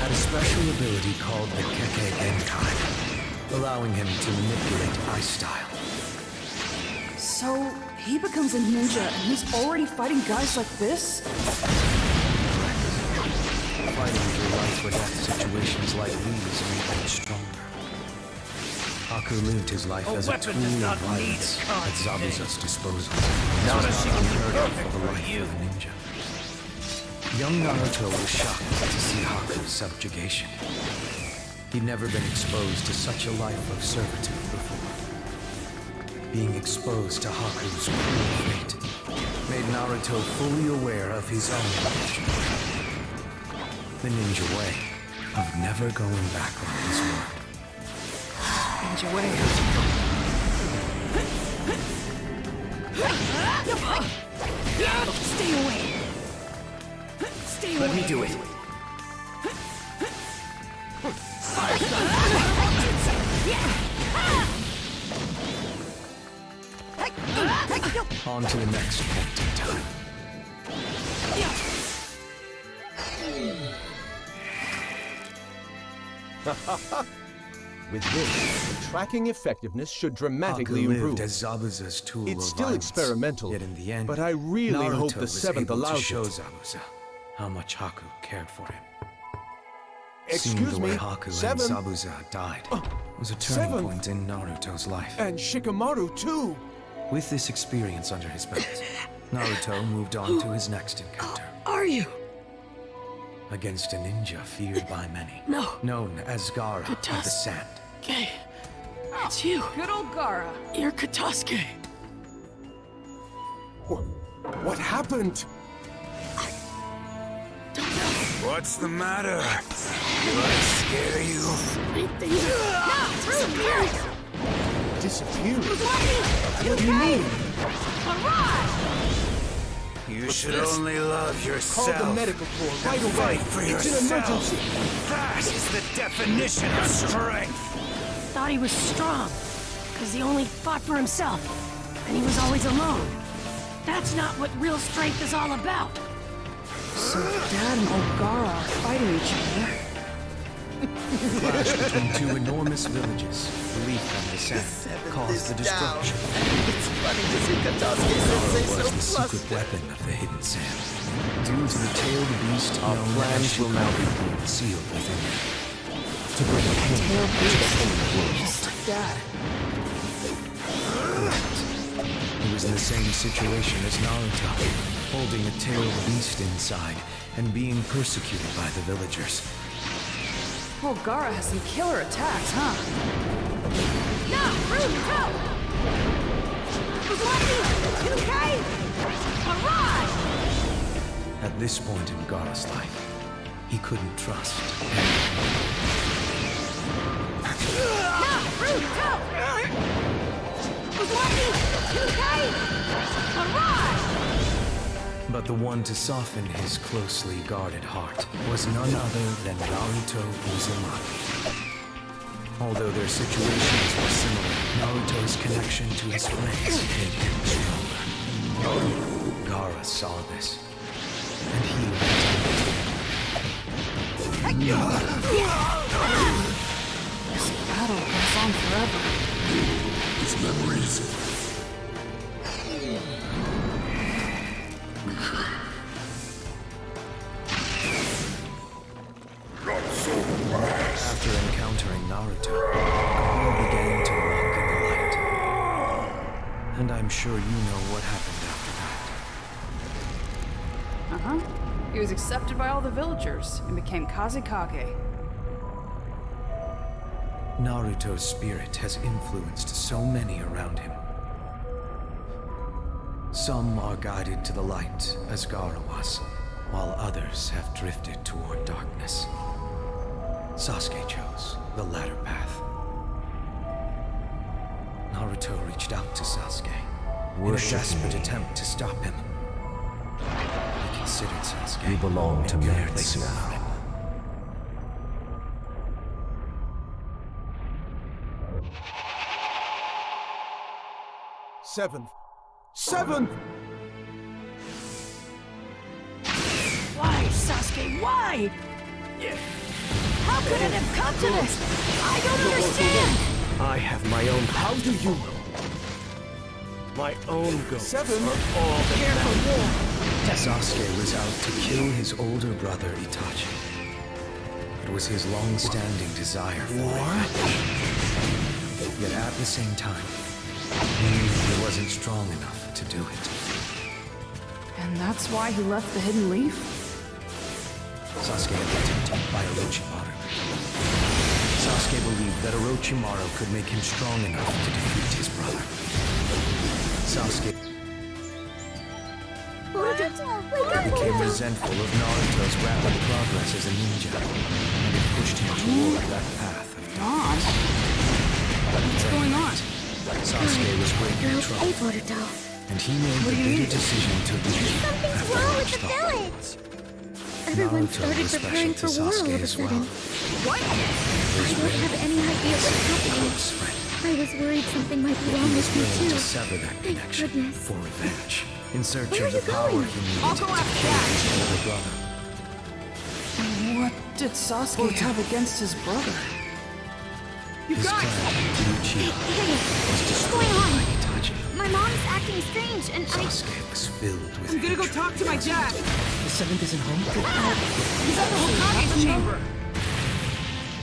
Speaker 2: had a special ability called the Keke Genkai, allowing him to manipulate ice style.
Speaker 3: So, he becomes a ninja and he's already fighting guys like this?
Speaker 2: Fighting through life or death situations like these made him stronger. Haku lived his life as a tool of violence at Zabuza's disposal. This was not unheard of for the life of a ninja. Young Naruto was shocked to see Haku's subjugation. He'd never been exposed to such a life of servitude before. Being exposed to Haku's cruel fate made Naruto fully aware of his own punishment. The ninja way of never going back on his word.
Speaker 3: Ninja way.
Speaker 7: Stay away! Stay away!
Speaker 9: Let me do it.
Speaker 2: On to the next point in time.
Speaker 13: With this, the tracking effectiveness should dramatically
Speaker 2: Haku
Speaker 13: improve.
Speaker 2: lived as Zabuza's tool
Speaker 13: It's
Speaker 2: of
Speaker 13: still
Speaker 2: violence.
Speaker 13: experimental,
Speaker 2: Yet in the end,
Speaker 13: but I really
Speaker 2: Naruto
Speaker 13: hope the
Speaker 2: was
Speaker 13: 7th
Speaker 2: able to
Speaker 13: allows
Speaker 2: show
Speaker 13: it.
Speaker 2: Zabuza how much Haku cared for him.
Speaker 13: Excuse
Speaker 2: Seeing the way
Speaker 13: me,
Speaker 2: Haku
Speaker 13: 7?
Speaker 2: and Zabuza died was a turning
Speaker 13: 7th?
Speaker 2: point in Naruto's life.
Speaker 13: And Shikamaru too!
Speaker 2: With this experience under his belt, Naruto moved on to his next encounter.
Speaker 7: Are you?
Speaker 2: Against a ninja feared by many.
Speaker 7: No.
Speaker 2: Known as Gaara of the Sand.
Speaker 7: Okay. It's you.
Speaker 3: Good old Gaara.
Speaker 7: You're Katasuke.
Speaker 13: What happened?
Speaker 6: What's the matter? Do I scare you?
Speaker 13: Disappeared? What do you mean?
Speaker 6: You should only love
Speaker 13: Call
Speaker 6: yourself.
Speaker 13: the medical corps right
Speaker 6: and
Speaker 13: away.
Speaker 6: fight for
Speaker 13: It's
Speaker 6: yourself.
Speaker 13: an emergency.
Speaker 6: That is the definition of strength.
Speaker 7: Thought he was strong, because he only fought for himself, and he was always alone. That's not what real strength is all about.
Speaker 3: So Dad and old Gaara are fighting each other.
Speaker 2: clash between two enormous villages, relief and dissent, caused the destruction.
Speaker 10: It's funny to see
Speaker 2: Nara
Speaker 10: Katasuke-sensei
Speaker 2: was the
Speaker 10: so
Speaker 2: secret weapon of the Hidden Sand. Due to the tailed beast,
Speaker 5: Our
Speaker 2: known
Speaker 5: plans
Speaker 2: as
Speaker 5: will now be
Speaker 2: sealed within it.
Speaker 5: to bring pain to the whole world.
Speaker 3: Just like Dad.
Speaker 2: He was in the same situation as Naruto, holding a tailed beast inside and being persecuted by the villagers.
Speaker 3: Oh, Gaara has some killer attacks, huh?
Speaker 7: Naruto! Uzumaki! You okay? Alright!
Speaker 2: At this point in Gaara's life, he couldn't trust
Speaker 7: Naruto! Uzumaki! You okay? Alright!
Speaker 2: But the one to soften his closely guarded heart was none other than Naruto Uzumaki. Although their situations were similar, Naruto's connection to his friends made him stronger. Gaara saw this, and he
Speaker 3: This battle goes on forever.
Speaker 6: His memories.
Speaker 2: After encountering Naruto, Gaara began to walk in the light. And I'm sure you know what happened after that.
Speaker 3: Uh-huh. He was accepted by all the villagers and became Kazekage.
Speaker 2: Naruto's spirit has influenced so many around him. Some are guided to the light, as Gaara was, while others have drifted toward darkness. Sasuke chose the latter path. Naruto reached out to Sasuke in a desperate attempt to stop him. He considered Sasuke
Speaker 5: You belong to
Speaker 2: an
Speaker 5: me
Speaker 2: irreplaceable
Speaker 5: now.
Speaker 2: friend.
Speaker 13: Seventh!
Speaker 7: Why, Sasuke, why? How could it have come to this? I don't understand!
Speaker 5: I have my own. How do you know? My own ghosts are all that matter.
Speaker 2: Sasuke was out to kill his older brother Itachi. It was his long-standing desire for revenge. Yet at the same time, he knew he wasn't strong enough to do it.
Speaker 3: And that's why he left the Hidden Leaf?
Speaker 2: Sasuke had been tempted by Orochimaru. Sasuke believed that Orochimaru could make him strong enough to defeat his brother. Sasuke became resentful of Naruto's rapid progress as a ninja, and it pushed him toward that path of darkness.
Speaker 3: What's going on?
Speaker 2: Sasuke was greatly in trouble, and he made the bitter decision to leave after much thought.
Speaker 1: village! Everyone
Speaker 2: Naruto
Speaker 1: started
Speaker 2: was
Speaker 1: preparing
Speaker 2: special
Speaker 1: for
Speaker 2: to
Speaker 1: war all
Speaker 2: Sasuke
Speaker 1: of a
Speaker 2: as
Speaker 1: sudden.
Speaker 2: well.
Speaker 1: What? I don't have any idea what's happening.
Speaker 2: Close friend.
Speaker 1: I was worried something might be
Speaker 2: He
Speaker 1: wrong
Speaker 2: was
Speaker 1: with me
Speaker 2: willing
Speaker 1: too.
Speaker 2: to sever that
Speaker 1: Thank
Speaker 2: connection
Speaker 1: goodness.
Speaker 2: for revenge, in search
Speaker 1: Where
Speaker 2: of
Speaker 1: are
Speaker 2: the
Speaker 1: you
Speaker 2: power
Speaker 1: going?
Speaker 2: he needed
Speaker 3: I'll
Speaker 2: to
Speaker 3: go after
Speaker 2: kill
Speaker 3: that.
Speaker 2: his older brother.
Speaker 3: What did Sasuke have against his brother? You
Speaker 2: His
Speaker 3: guys!
Speaker 2: clan, the Uchiha, was
Speaker 1: What's
Speaker 2: destroyed
Speaker 1: going on?
Speaker 2: by Itachi.
Speaker 1: My mom's acting strange and
Speaker 2: Sasuke was filled with
Speaker 3: I'm gonna go
Speaker 2: hatred.
Speaker 3: talk to my dad.
Speaker 10: The seventh isn't home?
Speaker 3: He's at the Hokage's chamber.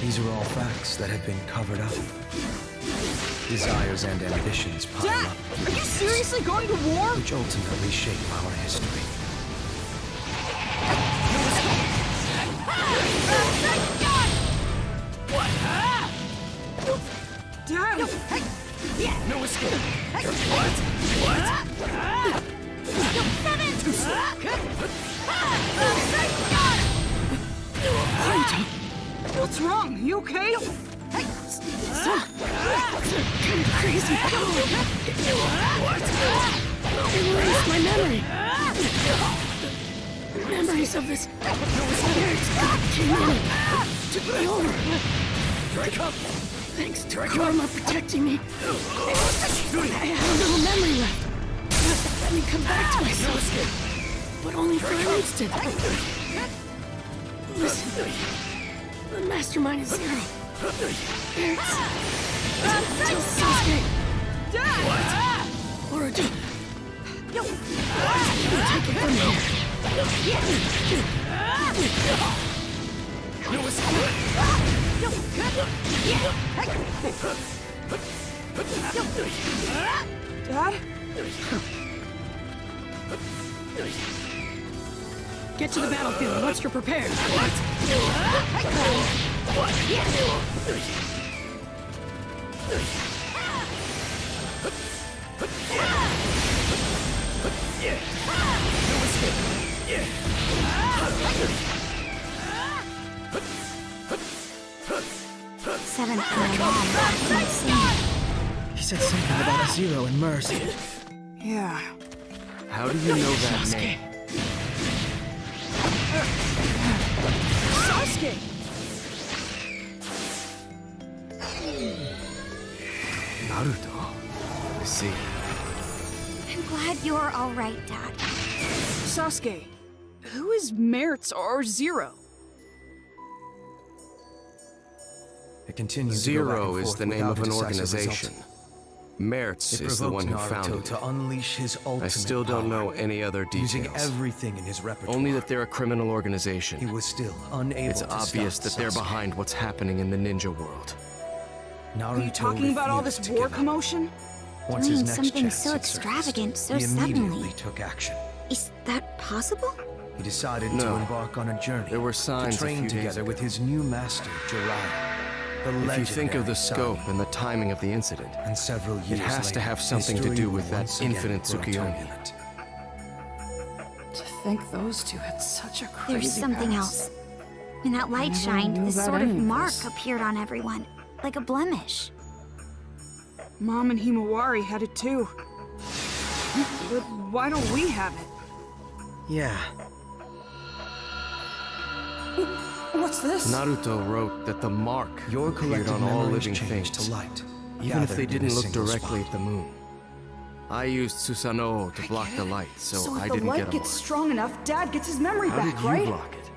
Speaker 2: These are all facts that have been covered up. Desires and ambitions pile
Speaker 3: Dad,
Speaker 2: up,
Speaker 3: are you seriously going to war?
Speaker 2: which ultimately shape our history.
Speaker 3: Dad!
Speaker 5: No escape. What?
Speaker 3: What's wrong? You okay?
Speaker 7: Kind of crazy. It erased my memory. Memories of this spirits came in, took me over. Thanks to Karma protecting me, I have a little memory left. Let me come back to myself, but only for an instant. Listen, the mastermind is Zero.
Speaker 3: Sasuke! Dad! What? Yo! Take it from me. Dad?
Speaker 7: Get to the battlefield once you're prepared.
Speaker 1: Seventh and my mom were insane.
Speaker 2: He said something about a Zero and Mers.
Speaker 3: Yeah.
Speaker 5: How do you know that name?
Speaker 3: Sasuke!
Speaker 5: Naruto. I see.
Speaker 1: I'm glad you're all right, Dad.
Speaker 3: Sasuke, who is Mertz or Zero?
Speaker 2: It continues
Speaker 5: Zero is the name of an organization. Mertz is the one who founded it.
Speaker 2: To unleash his ultimate
Speaker 5: I still don't know
Speaker 2: power,
Speaker 5: any other details.
Speaker 2: using everything in his repertoire.
Speaker 5: Only that they're a criminal organization.
Speaker 2: He was still unable
Speaker 5: It's
Speaker 2: to
Speaker 5: obvious
Speaker 2: stop
Speaker 5: that they're
Speaker 2: Sasuke.
Speaker 5: behind what's happening in the ninja world.
Speaker 3: Are you talking about all this
Speaker 2: refused to
Speaker 3: war
Speaker 2: give up.
Speaker 3: commotion?
Speaker 2: Once
Speaker 1: Doing
Speaker 2: his next
Speaker 1: something
Speaker 2: chance
Speaker 1: so
Speaker 2: had surfaced,
Speaker 1: extravagant so
Speaker 2: he immediately
Speaker 1: suddenly.
Speaker 2: took action.
Speaker 1: Is that possible?
Speaker 2: He decided to
Speaker 5: No.
Speaker 2: embark on a journey.
Speaker 5: There were signs
Speaker 2: to
Speaker 5: a
Speaker 2: train
Speaker 5: few days
Speaker 2: together
Speaker 5: ago.
Speaker 2: with his new master, Jiraiya. The
Speaker 5: If you think of
Speaker 2: legendary
Speaker 5: the scope
Speaker 2: Sage.
Speaker 5: and the timing of the incident,
Speaker 2: And several years
Speaker 5: it has to
Speaker 2: later,
Speaker 5: have something to
Speaker 2: history
Speaker 5: do
Speaker 2: will
Speaker 5: with that
Speaker 2: once again
Speaker 5: infinite
Speaker 2: grow
Speaker 5: Tsukuyomi.
Speaker 2: turbulent.
Speaker 3: To think those two had such a crazy
Speaker 1: There's something
Speaker 3: past.
Speaker 1: else. When that light
Speaker 3: never
Speaker 1: shined,
Speaker 3: knew
Speaker 1: this
Speaker 3: about
Speaker 1: sort of
Speaker 3: any of
Speaker 1: mark
Speaker 3: this.
Speaker 1: appeared on everyone, like a blemish.
Speaker 3: Mom and Himawari had it too. But why don't we have it?
Speaker 2: Yeah,
Speaker 3: What's this?
Speaker 5: Naruto wrote that the mark
Speaker 2: your
Speaker 5: appeared
Speaker 2: collective
Speaker 5: on all
Speaker 2: memories
Speaker 5: living
Speaker 2: changed
Speaker 5: things,
Speaker 2: to light,
Speaker 5: even if they
Speaker 2: gathered in a
Speaker 5: didn't look
Speaker 2: single
Speaker 5: directly
Speaker 2: spot.
Speaker 5: at the moon. I used Susanoo to block the light, so I
Speaker 3: if the
Speaker 5: didn't
Speaker 3: light
Speaker 5: get a
Speaker 3: gets
Speaker 5: mark.
Speaker 3: strong enough, Dad gets his memory
Speaker 5: How
Speaker 3: back,
Speaker 5: did you
Speaker 3: right?
Speaker 5: block it?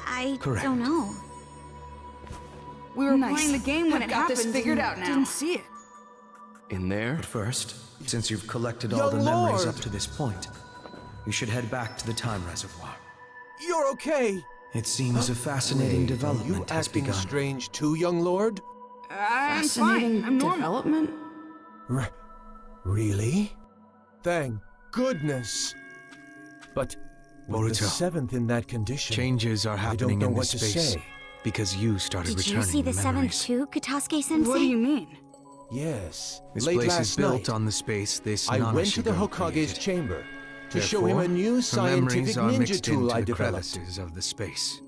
Speaker 1: I
Speaker 2: Correct.
Speaker 1: don't know.
Speaker 3: We were
Speaker 12: Nice.
Speaker 3: playing the game when
Speaker 12: I've
Speaker 3: it
Speaker 12: got this
Speaker 3: happened.
Speaker 12: figured
Speaker 3: and
Speaker 12: out now.
Speaker 3: Didn't see it.
Speaker 5: In there?
Speaker 2: But first, since you've collected all
Speaker 13: Young
Speaker 2: the memories
Speaker 13: Lord!
Speaker 2: up to this point, you should head back to the time reservoir.
Speaker 13: You're okay.
Speaker 2: It seems a fascinating
Speaker 13: Wait,
Speaker 2: development
Speaker 13: are you
Speaker 2: has
Speaker 13: acting
Speaker 2: begun.
Speaker 13: strange too, young lord?
Speaker 3: I'm fine. I'm normal.
Speaker 12: development?
Speaker 13: Really? Thank goodness. But with the
Speaker 2: Boruto,
Speaker 13: seventh in that condition,
Speaker 2: changes are
Speaker 13: I don't
Speaker 2: happening
Speaker 13: know
Speaker 2: in
Speaker 13: what
Speaker 2: this
Speaker 13: to
Speaker 2: space
Speaker 13: say.
Speaker 2: because you started
Speaker 1: Did you
Speaker 2: returning
Speaker 1: see the seventh
Speaker 2: memories.
Speaker 1: too, Katasuke-sensei?
Speaker 3: What do you mean?
Speaker 13: Yes.
Speaker 2: This
Speaker 13: late
Speaker 2: place
Speaker 13: last
Speaker 2: is built
Speaker 13: night,
Speaker 2: on the space this
Speaker 13: I went to the
Speaker 2: Nanashigo
Speaker 13: Hokage's
Speaker 2: created.
Speaker 13: chamber to show him
Speaker 2: Therefore,
Speaker 13: a new
Speaker 2: her
Speaker 13: scientific
Speaker 2: memories are
Speaker 13: ninja
Speaker 2: mixed
Speaker 13: tool
Speaker 2: into
Speaker 13: I
Speaker 2: the
Speaker 13: developed.
Speaker 2: crevices of the space.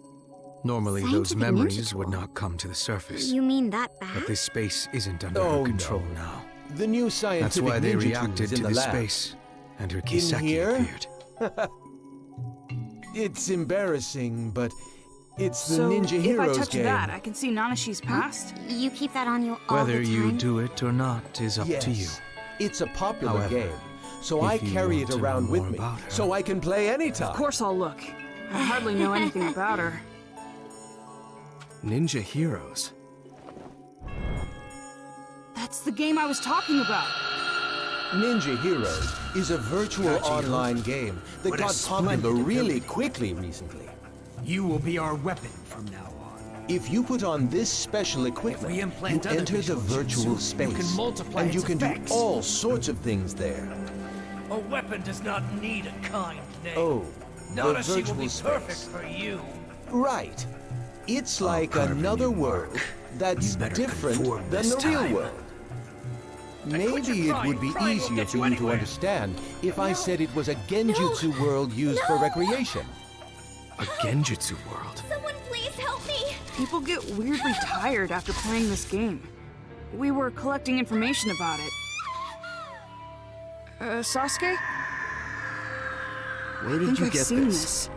Speaker 2: Normally, those
Speaker 1: Scientific ninja
Speaker 2: memories would
Speaker 1: tool?
Speaker 2: not come to the surface.
Speaker 1: You mean that bad?
Speaker 2: But this space isn't under
Speaker 13: Oh,
Speaker 2: her control
Speaker 13: no.
Speaker 2: now.
Speaker 13: The new
Speaker 2: That's
Speaker 13: scientific
Speaker 2: why they
Speaker 13: ninja tool
Speaker 2: reacted
Speaker 13: is in
Speaker 2: to
Speaker 13: the
Speaker 2: this
Speaker 13: lab.
Speaker 2: space, and her
Speaker 13: In
Speaker 2: Kiseki
Speaker 13: here?
Speaker 2: appeared.
Speaker 13: It's embarrassing, but it's the
Speaker 3: So
Speaker 13: Ninja
Speaker 3: if
Speaker 13: Heroes
Speaker 3: I touch
Speaker 13: game.
Speaker 3: that, I can see Nanashi's past.
Speaker 1: You keep that on you all
Speaker 2: Whether
Speaker 1: the
Speaker 2: you
Speaker 1: time?
Speaker 2: do it or not is up
Speaker 13: yes,
Speaker 2: to you.
Speaker 13: it's a popular
Speaker 2: However,
Speaker 13: game, so
Speaker 2: if
Speaker 13: I
Speaker 2: you
Speaker 13: carry
Speaker 2: want
Speaker 13: it
Speaker 2: to know
Speaker 13: around with
Speaker 2: more
Speaker 13: me,
Speaker 2: about her-
Speaker 13: so I can play anytime.
Speaker 3: Of course I'll look. I hardly know anything about her.
Speaker 5: Ninja Heroes.
Speaker 3: That's the game I was talking about.
Speaker 13: Ninja Heroes is a virtual online game that got popular really quickly recently.
Speaker 10: You will be our weapon from now on.
Speaker 13: If you put on this special equipment,
Speaker 10: we
Speaker 13: you
Speaker 10: implant other
Speaker 13: enter the
Speaker 10: visual
Speaker 13: virtual
Speaker 10: jutsu, you
Speaker 13: space,
Speaker 10: can multiply
Speaker 13: and you
Speaker 10: its
Speaker 13: can
Speaker 10: effects.
Speaker 13: do all sorts of things there.
Speaker 10: A weapon does not need a kind name.
Speaker 13: Oh, the
Speaker 10: Nanashi will
Speaker 13: virtual
Speaker 10: be
Speaker 13: space.
Speaker 10: perfect for you.
Speaker 13: Right. It's like
Speaker 2: carve a
Speaker 13: another
Speaker 2: new
Speaker 13: world
Speaker 2: mark.
Speaker 13: that's
Speaker 2: You better
Speaker 13: different
Speaker 2: conform
Speaker 13: than
Speaker 2: this
Speaker 13: the real
Speaker 2: time.
Speaker 13: world.
Speaker 10: quit
Speaker 13: Maybe
Speaker 10: your
Speaker 13: it would be
Speaker 10: crying. Crying won't
Speaker 13: easier
Speaker 10: get
Speaker 13: for
Speaker 10: you
Speaker 13: you to
Speaker 10: anywhere.
Speaker 13: understand if I said it was a genjutsu world used for recreation.
Speaker 5: A Genjutsu world.
Speaker 1: Someone please help me!
Speaker 3: People get weirdly tired after playing this game. We were collecting information about it. Sasuke?
Speaker 5: Where
Speaker 3: I
Speaker 5: did
Speaker 3: think
Speaker 5: you
Speaker 3: I've
Speaker 5: get
Speaker 3: seen
Speaker 5: this?
Speaker 3: this.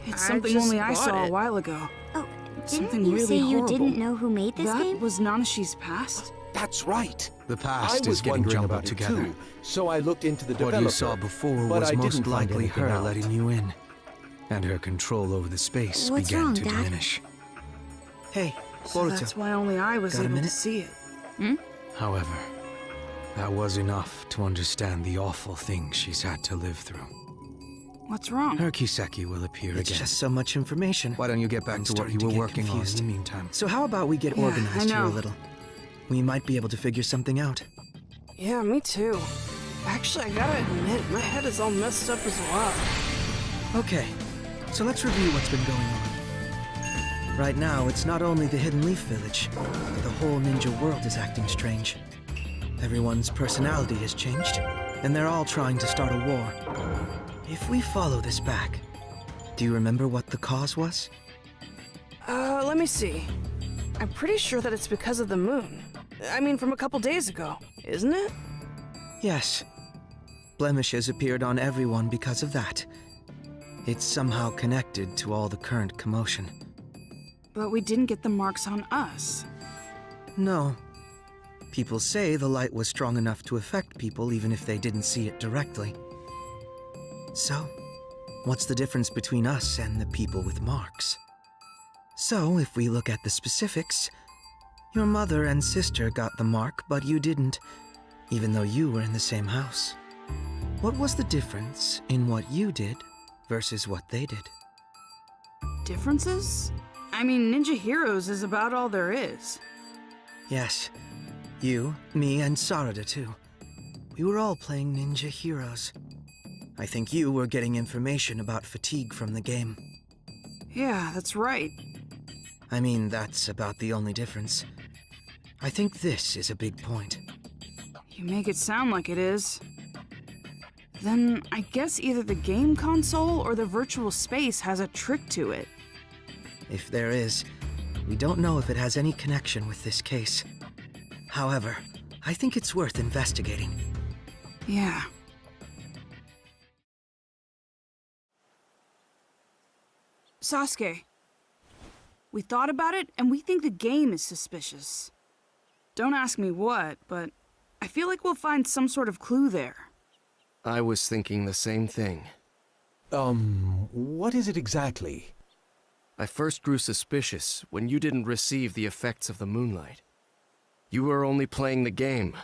Speaker 3: It's
Speaker 12: I
Speaker 3: something
Speaker 12: just
Speaker 3: only I
Speaker 12: bought
Speaker 3: saw
Speaker 12: it.
Speaker 3: a while ago.
Speaker 1: Oh, didn't
Speaker 3: Something
Speaker 1: you
Speaker 3: really
Speaker 1: say you
Speaker 3: horrible.
Speaker 1: didn't know who made this
Speaker 3: That
Speaker 1: game?
Speaker 3: was Nanashi's past?
Speaker 13: That's right.
Speaker 2: The
Speaker 13: I
Speaker 2: past
Speaker 13: was
Speaker 2: is getting
Speaker 13: wondering
Speaker 2: jumbled
Speaker 13: about it
Speaker 2: together.
Speaker 13: too, so I looked into the developer.
Speaker 2: What you saw before
Speaker 13: but
Speaker 2: was
Speaker 13: I
Speaker 2: most
Speaker 13: didn't find
Speaker 2: likely
Speaker 13: anything
Speaker 2: her
Speaker 13: out.
Speaker 2: letting you in. And her control over the space
Speaker 1: What's
Speaker 2: began
Speaker 1: wrong,
Speaker 2: to
Speaker 1: Dad?
Speaker 2: diminish. Hey,
Speaker 3: So
Speaker 2: Boruto,
Speaker 3: that's why only I was
Speaker 2: got a
Speaker 3: able to
Speaker 2: minute?
Speaker 3: see it.
Speaker 2: However, that was enough to understand the awful things she's had to live through.
Speaker 3: What's wrong?
Speaker 2: Her Kiseki will appear
Speaker 14: It's
Speaker 2: again.
Speaker 14: just so much information.
Speaker 2: Why don't you get back
Speaker 14: I'm
Speaker 2: to what
Speaker 14: starting
Speaker 2: you
Speaker 14: to
Speaker 2: were
Speaker 14: get
Speaker 2: working
Speaker 14: confused.
Speaker 2: on in the meantime?
Speaker 14: So how about we get
Speaker 3: Yeah,
Speaker 14: organized
Speaker 3: I
Speaker 14: here a
Speaker 3: know.
Speaker 14: little? We might be able to figure something out.
Speaker 3: Yeah, me too. Actually, I gotta admit, my head is all messed up as well.
Speaker 14: Okay, so let's review what's been going on. Right now, it's not only the Hidden Leaf Village, but the whole ninja world is acting strange. Everyone's personality has changed, and they're all trying to start a war. If we follow this back, do you remember what the cause was?
Speaker 3: Let me see. I'm pretty sure that it's because of the moon. I mean, from a couple days ago, isn't it?
Speaker 14: Yes. Blemishes appeared on everyone because of that. It's somehow connected to all the current commotion.
Speaker 3: But we didn't get the marks on us.
Speaker 14: No. People say the light was strong enough to affect people even if they didn't see it directly. So, what's the difference between us and the people with marks? So, if we look at the specifics, your mother and sister got the mark, but you didn't, even though you were in the same house. What was the difference in what you did versus what they did?
Speaker 3: Differences? I mean, Ninja Heroes is about all there is.
Speaker 14: Yes. You, me, and Sarada too. We were all playing Ninja Heroes. I think you were getting information about fatigue from the game.
Speaker 3: Yeah, that's right.
Speaker 14: I mean, that's about the only difference. I think this is a big point.
Speaker 3: You make it sound like it is. Then I guess either the game console or the virtual space has a trick to it.
Speaker 14: If there is, we don't know if it has any connection with this case. However, I think it's worth investigating.
Speaker 3: Yeah. Sasuke. We thought about it, and we think the game is suspicious. Don't ask me what, but I feel like we'll find some sort of clue there.
Speaker 5: I was thinking the same thing.
Speaker 13: What is it exactly?
Speaker 5: I first grew suspicious when you didn't receive the effects of the moonlight. You were only playing the game.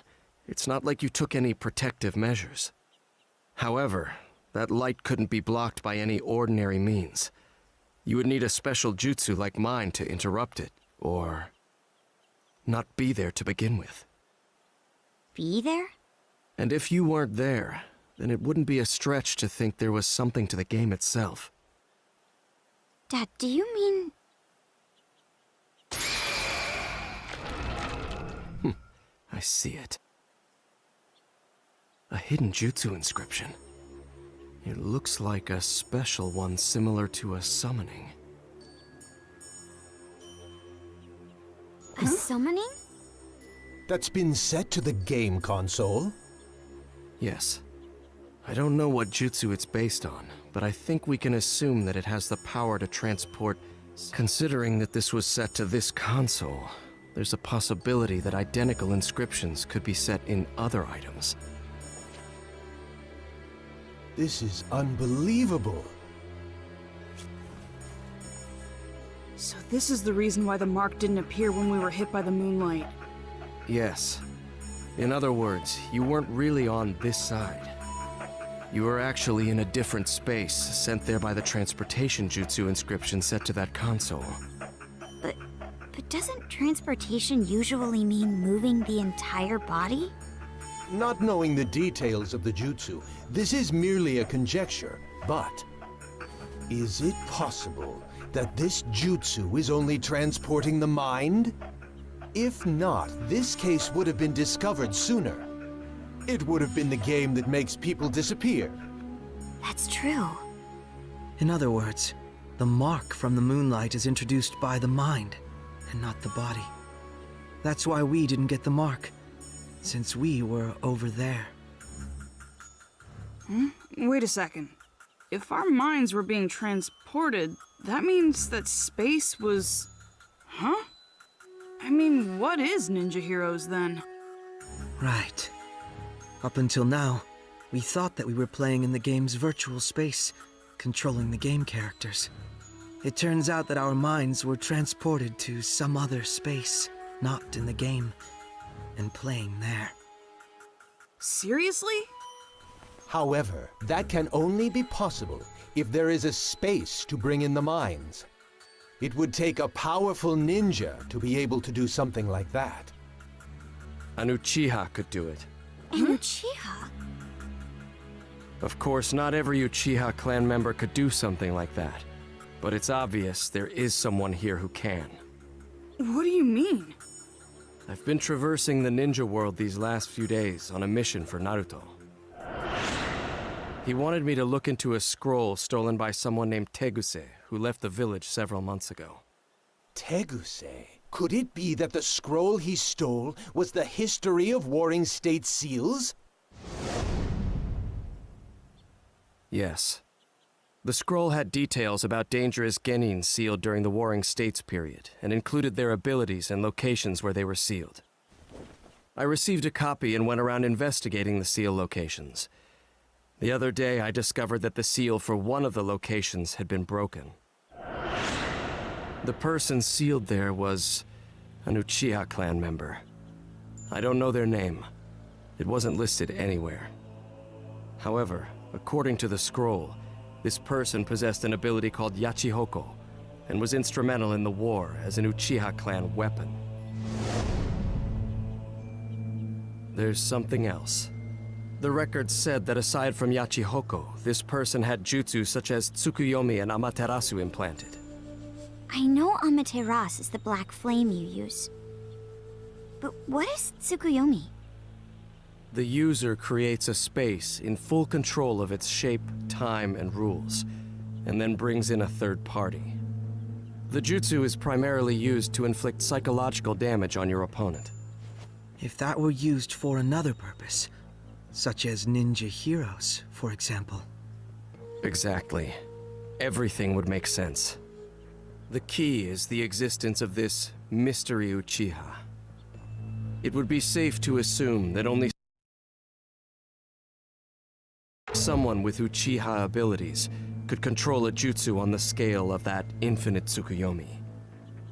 Speaker 5: It's not like you took any protective measures. However, that light couldn't be blocked by any ordinary means. You would need a special jutsu like mine to interrupt it, or not be there to begin with.
Speaker 1: Be there?
Speaker 5: And if you weren't there, then it wouldn't be a stretch to think there was something to the game itself.
Speaker 1: Dad, do you mean...
Speaker 5: I see it. A hidden jutsu inscription. It looks like a special one similar to a summoning.
Speaker 1: A summoning?
Speaker 13: That's been set to the game console?
Speaker 5: Yes. I don't know what jutsu it's based on, but I think we can assume that it has the power to transport. Considering that this was set to this console, there's a possibility that identical inscriptions could be set in other items.
Speaker 13: This is unbelievable.
Speaker 3: So this is the reason why the mark didn't appear when we were hit by the moonlight.
Speaker 5: Yes. In other words, you weren't really on this side. You were actually in a different space, sent there by the transportation jutsu inscription set to that console.
Speaker 1: But doesn't transportation usually mean moving the entire body?
Speaker 13: Not knowing the details of the jutsu, this is merely a conjecture, but is it possible that this jutsu is only transporting the mind? If not, this case would have been discovered sooner. It would have been the game that makes people disappear.
Speaker 1: That's true.
Speaker 14: In other words, the mark from the moonlight is introduced by the mind, and not the body. That's why we didn't get the mark, since we were over there.
Speaker 3: Wait a second. If our minds were being transported, that means that space was... Huh? I mean, what is Ninja Heroes then?
Speaker 14: Right. Up until now, we thought that we were playing in the game's virtual space, controlling the game characters. It turns out that our minds were transported to some other space, not in the game, and playing there.
Speaker 3: Seriously?
Speaker 13: However, that can only be possible if there is a space to bring in the minds. It would take a powerful ninja to be able to do something like that.
Speaker 15: An Uchiha could do it.
Speaker 1: An Uchiha?
Speaker 15: Of course, not every Uchiha clan member could do something like that. But it's obvious there is someone here who can.
Speaker 3: What do you mean?
Speaker 15: I've been traversing the ninja world these last few days on a mission for Naruto. He wanted me to look into a scroll stolen by someone named Teguse, who left the village several months ago.
Speaker 13: Teguse? Could it be that the scroll he stole was the history of Warring State seals?
Speaker 15: Yes. The scroll had details about dangerous genins sealed during the Warring States period, and included their abilities and locations where they were sealed. I received a copy and went around investigating the seal locations. The other day, I discovered that the seal for one of the locations had been broken. The person sealed there was an Uchiha clan member. I don't know their name. It wasn't listed anywhere. However, according to the scroll, this person possessed an ability called Yachihoko, and was instrumental in the war as an Uchiha clan weapon. There's something else. The record said that aside from Yachihoko, this person had jutsu such as Tsukuyomi and Amaterasu implanted.
Speaker 1: I know Amaterasu is the black flame you use. But what is Tsukuyomi?
Speaker 15: The user creates a space in full control of its shape, time, and rules, and then brings in a third party. The jutsu is primarily used to inflict psychological damage on your opponent.
Speaker 14: If that were used for another purpose, such as ninja heroes, for example.
Speaker 15: Exactly. Everything would make sense. The key is the existence of this mystery Uchiha. It would be safe to assume that only someone with Uchiha abilities could control a jutsu on the scale of that infinite Tsukuyomi.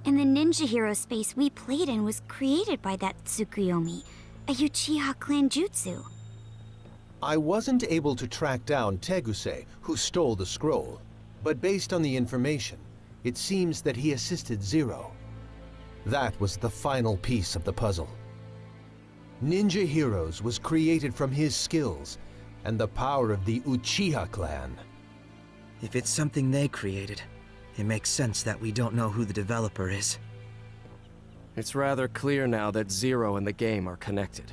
Speaker 1: And the ninja hero space we played in was created by that Tsukuyomi, a Uchiha clan jutsu.
Speaker 13: I wasn't able to track down Teguse, who stole the scroll, but based on the information, it seems that he assisted Zero. That was the final piece of the puzzle. Ninja Heroes was created from his skills and the power of the Uchiha clan.
Speaker 14: If it's something they created, it makes sense that we don't know who the developer is.
Speaker 15: It's rather clear now that Zero and the game are connected.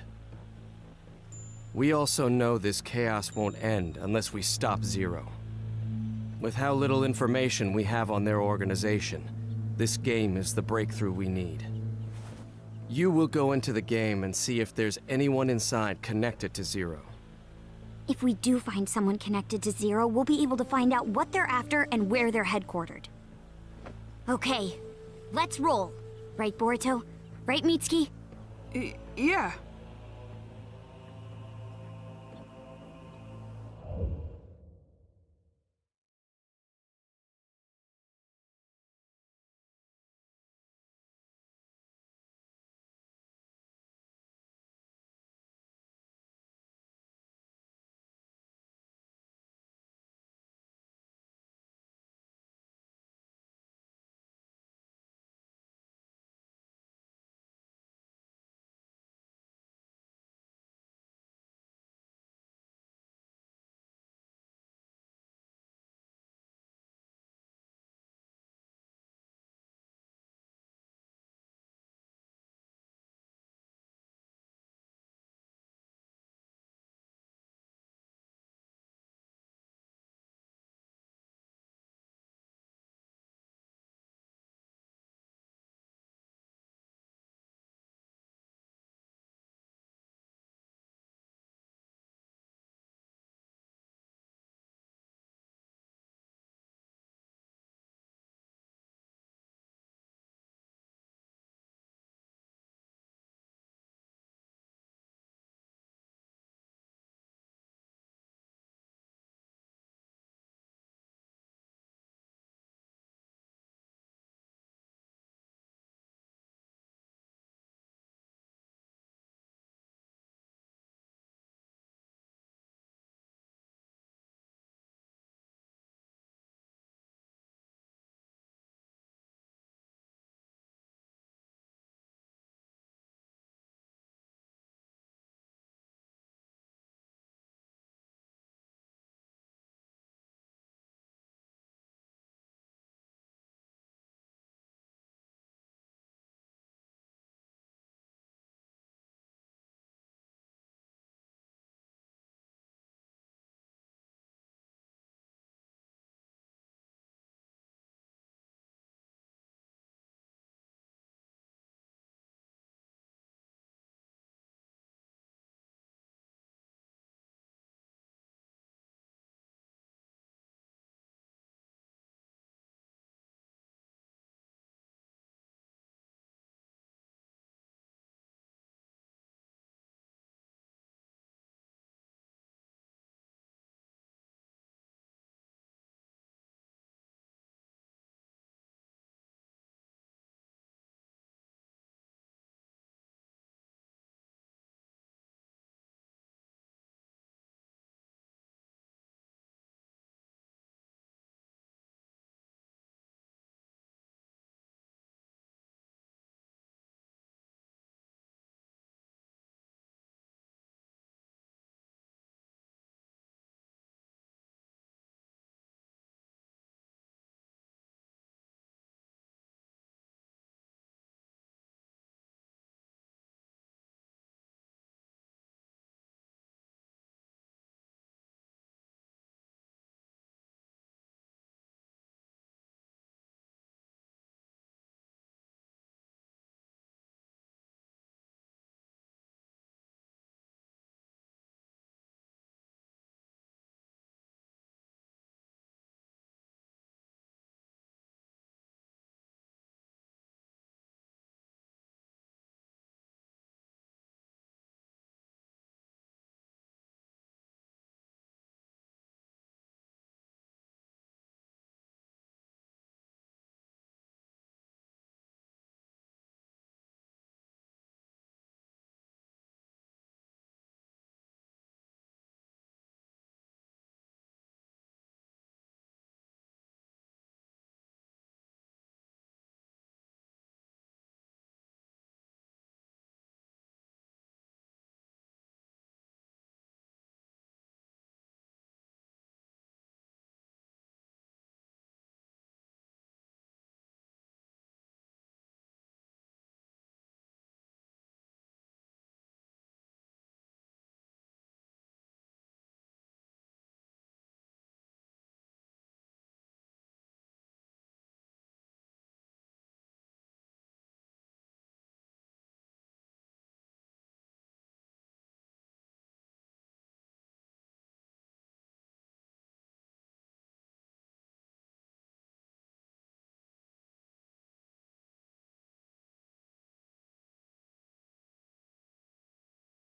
Speaker 15: We also know this chaos won't end unless we stop Zero. With how little information we have on their organization, this game is the breakthrough we need. You will go into the game and see if there's anyone inside connected to Zero.
Speaker 1: If we do find someone connected to Zero, we'll be able to find out what they're after and where they're headquartered. Okay, let's roll. Right, Boruto? Right, Mitsuki?
Speaker 3: Yeah.